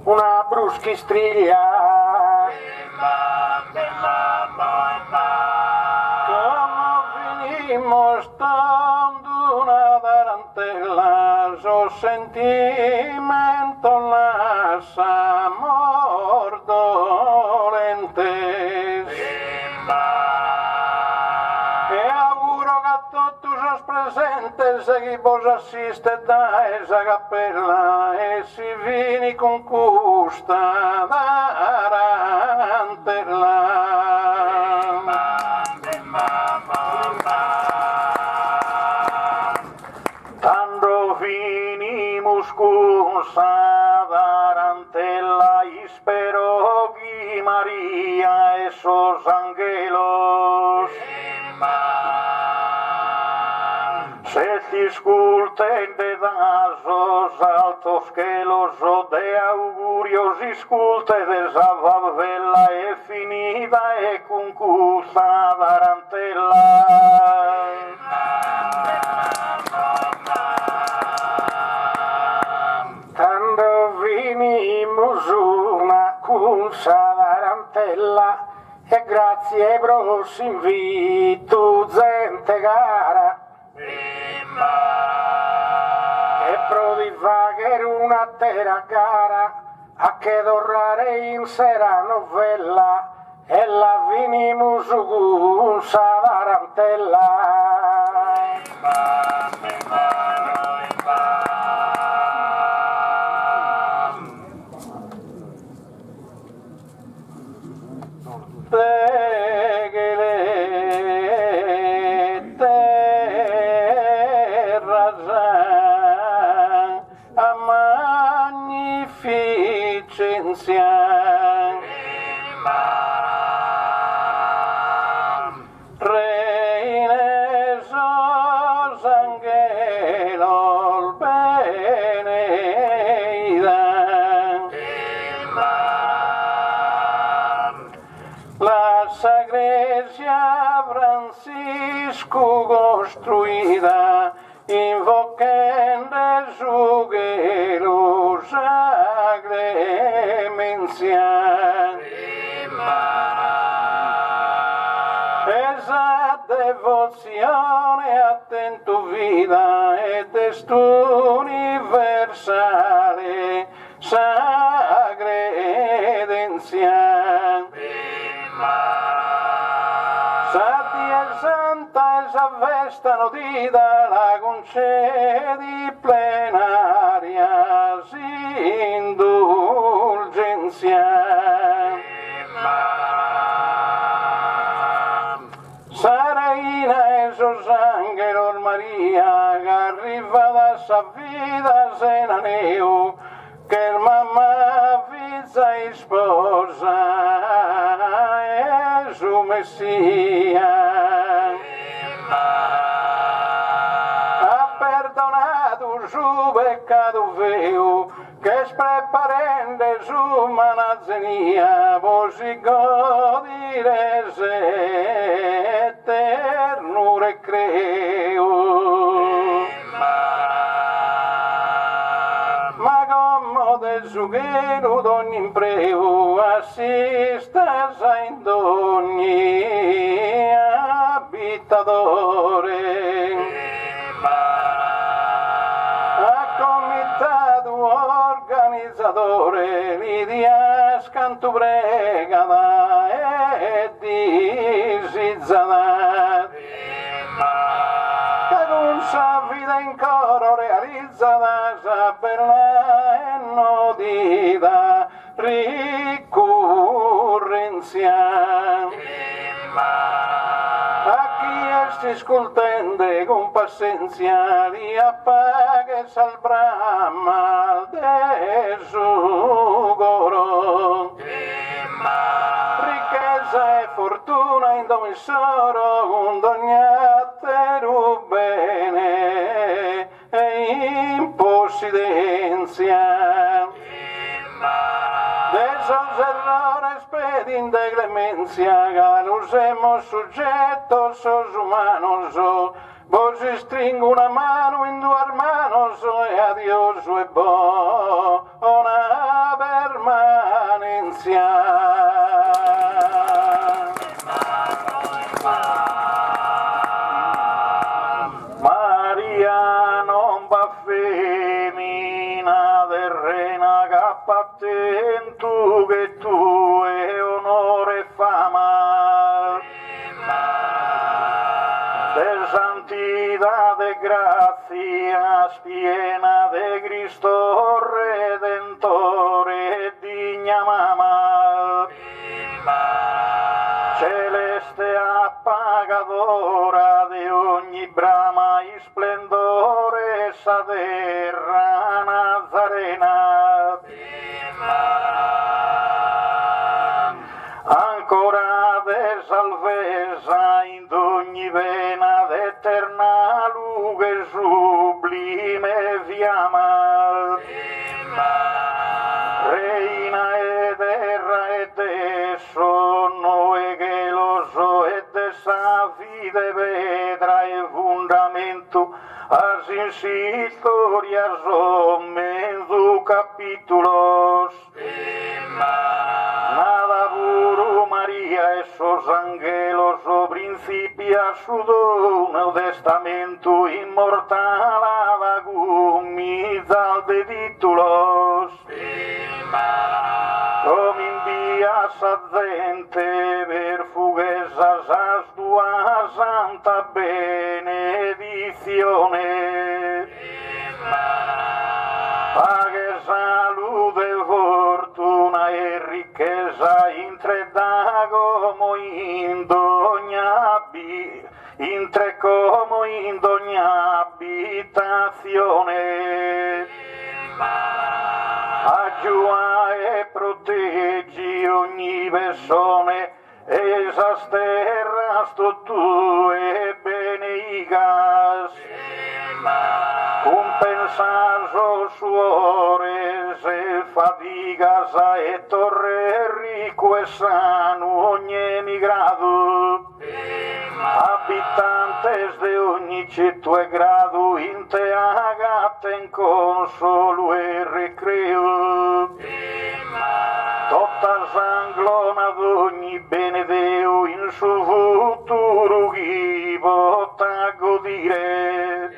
una bruchistriglia. Come finimos tanto una tarantella, so sentimento las amor dolentes. E auguro che a tutti os presentes e chi vos assiste da esa cappella e si vini con custa tarantella. Quando finimus con sa tarantella, spero che Maria e sos angelos se ti sculten de dasos altos chelos o de augurios isculte de sa favela e finita e concusa tarantella. Quando vinimus una cursa tarantella e grazie pros invito gente cara e pro di fare una terra gara a che dorrare in sera novella e la vinimus cursa tarantella. A magnificenza reines os angelos beneidan la Iglesia Francisco construida invoquen su gelosa clemencia. Esa devozione attento vida ed est universale sa credenza. Sati e santa e sa festa notita la concedi plenaria indulgenzia. Reina esos ángelos María que arriba da sa vida se naneu que mamá fissa y esposa es Messia. Ha perdonato su peccato veo, che spreparende su manazenia, vosi godire se eternure creo. Ma come del sughero d'ogni impreo, assistas in ogni abitatore. Organizzatore Lidia scantu pregada e disizzata che con sa vita in coro realizzata sa bella e nodita ricorrenzia a chi esti ascoltende con pazienza li appaghe sal brama de su coro ricchezza e fortuna in domissoro con d'ognateru bene e in possidenzia de sos errores pedin de clemencia galus hemos sujetos sos humanos vos stringo una mano in due manos e a Dios e buona permanencia. Maria non va femmina terrena cappatentu che tu è onore e fama de santità de grazia piena de Cristo Redentore digna mamma celeste appagadora di ogni brama e splendore sa terra nazarena ancora de salvezza in ogni vena d'eterna luce sublime fiamma reina e terra ed esso noi che lo so ed essa fide vedra e fundamento as historias menzu capítulos nada puro María esos angelos o principia su dono testamento inmortal agumizal de títulos com invias a gente per fuguesas as tua santa benedizione pague salute fortuna e ricchezza intreda come in ogni abitazione aggiua e proteggi ogni persone esas terras tu e beneigas compensas os suores e fatigas e torre rico e sano ogni emigrado abitantes de ogni cetto e grado in te agaten consolo e recreo tutta sanglona d'ogni bene Deo in suo futuro chi vota godire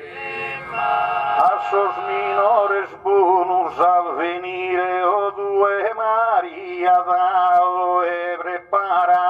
a sos minores bonus a venire o due Maria dao e prepara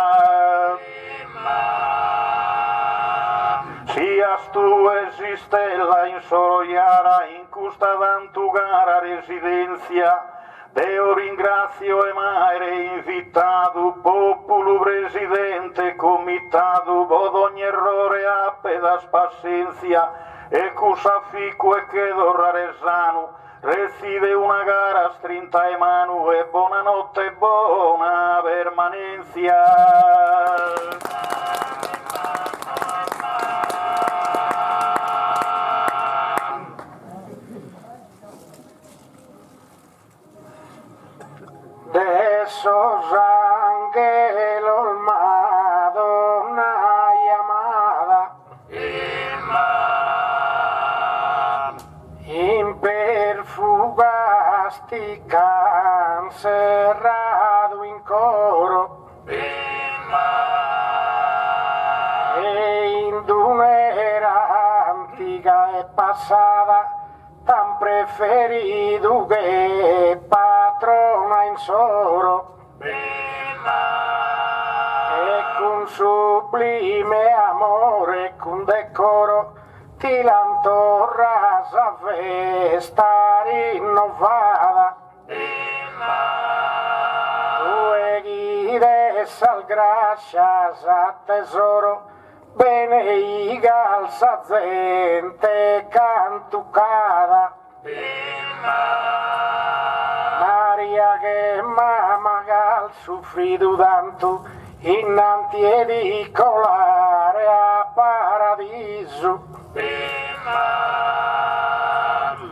sias tu esistella in soroiara in custa dantu gara residencia Deo ringrazio e maire invitato popolo presidente comitato bod ogni errore a pedas pazienza e cusa fico e che dorraresano reside una gara strinta e mano e buonanotte e buona permanenza. passata tan preferido che patrona in soro e con sublime amore con decoro ti l'antorra sa festa rinnovata due guide sal gracias a tesoro bene i calza gente cantucada Maria che mamma cal soffrido tanto innanti edicolare a paradiso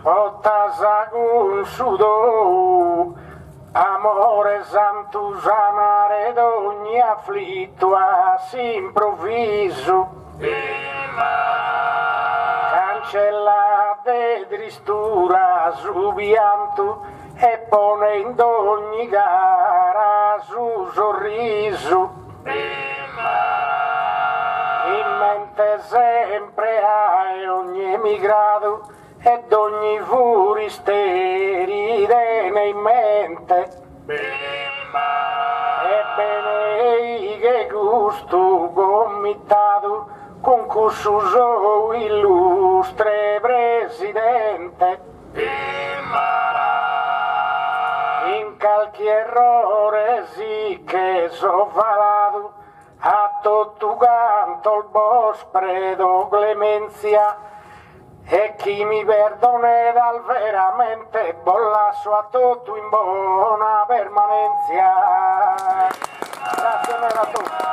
Ottasa con sudo amore santo sanare d'ogni afflitto a s'improvviso cancella de tristura subianto e pone in ogni gara su sorriso in mente sempre hai ogni emigrato ed ogni furisteride in mente ebbene che gusto gommitato con cussuso illustre presidente in qualche errore sì che so falato a tutto canto il bosco predo clemenzia e chi mi perdone dal veramente bollasso a tutto in buona permanenza. Grazie a tutti.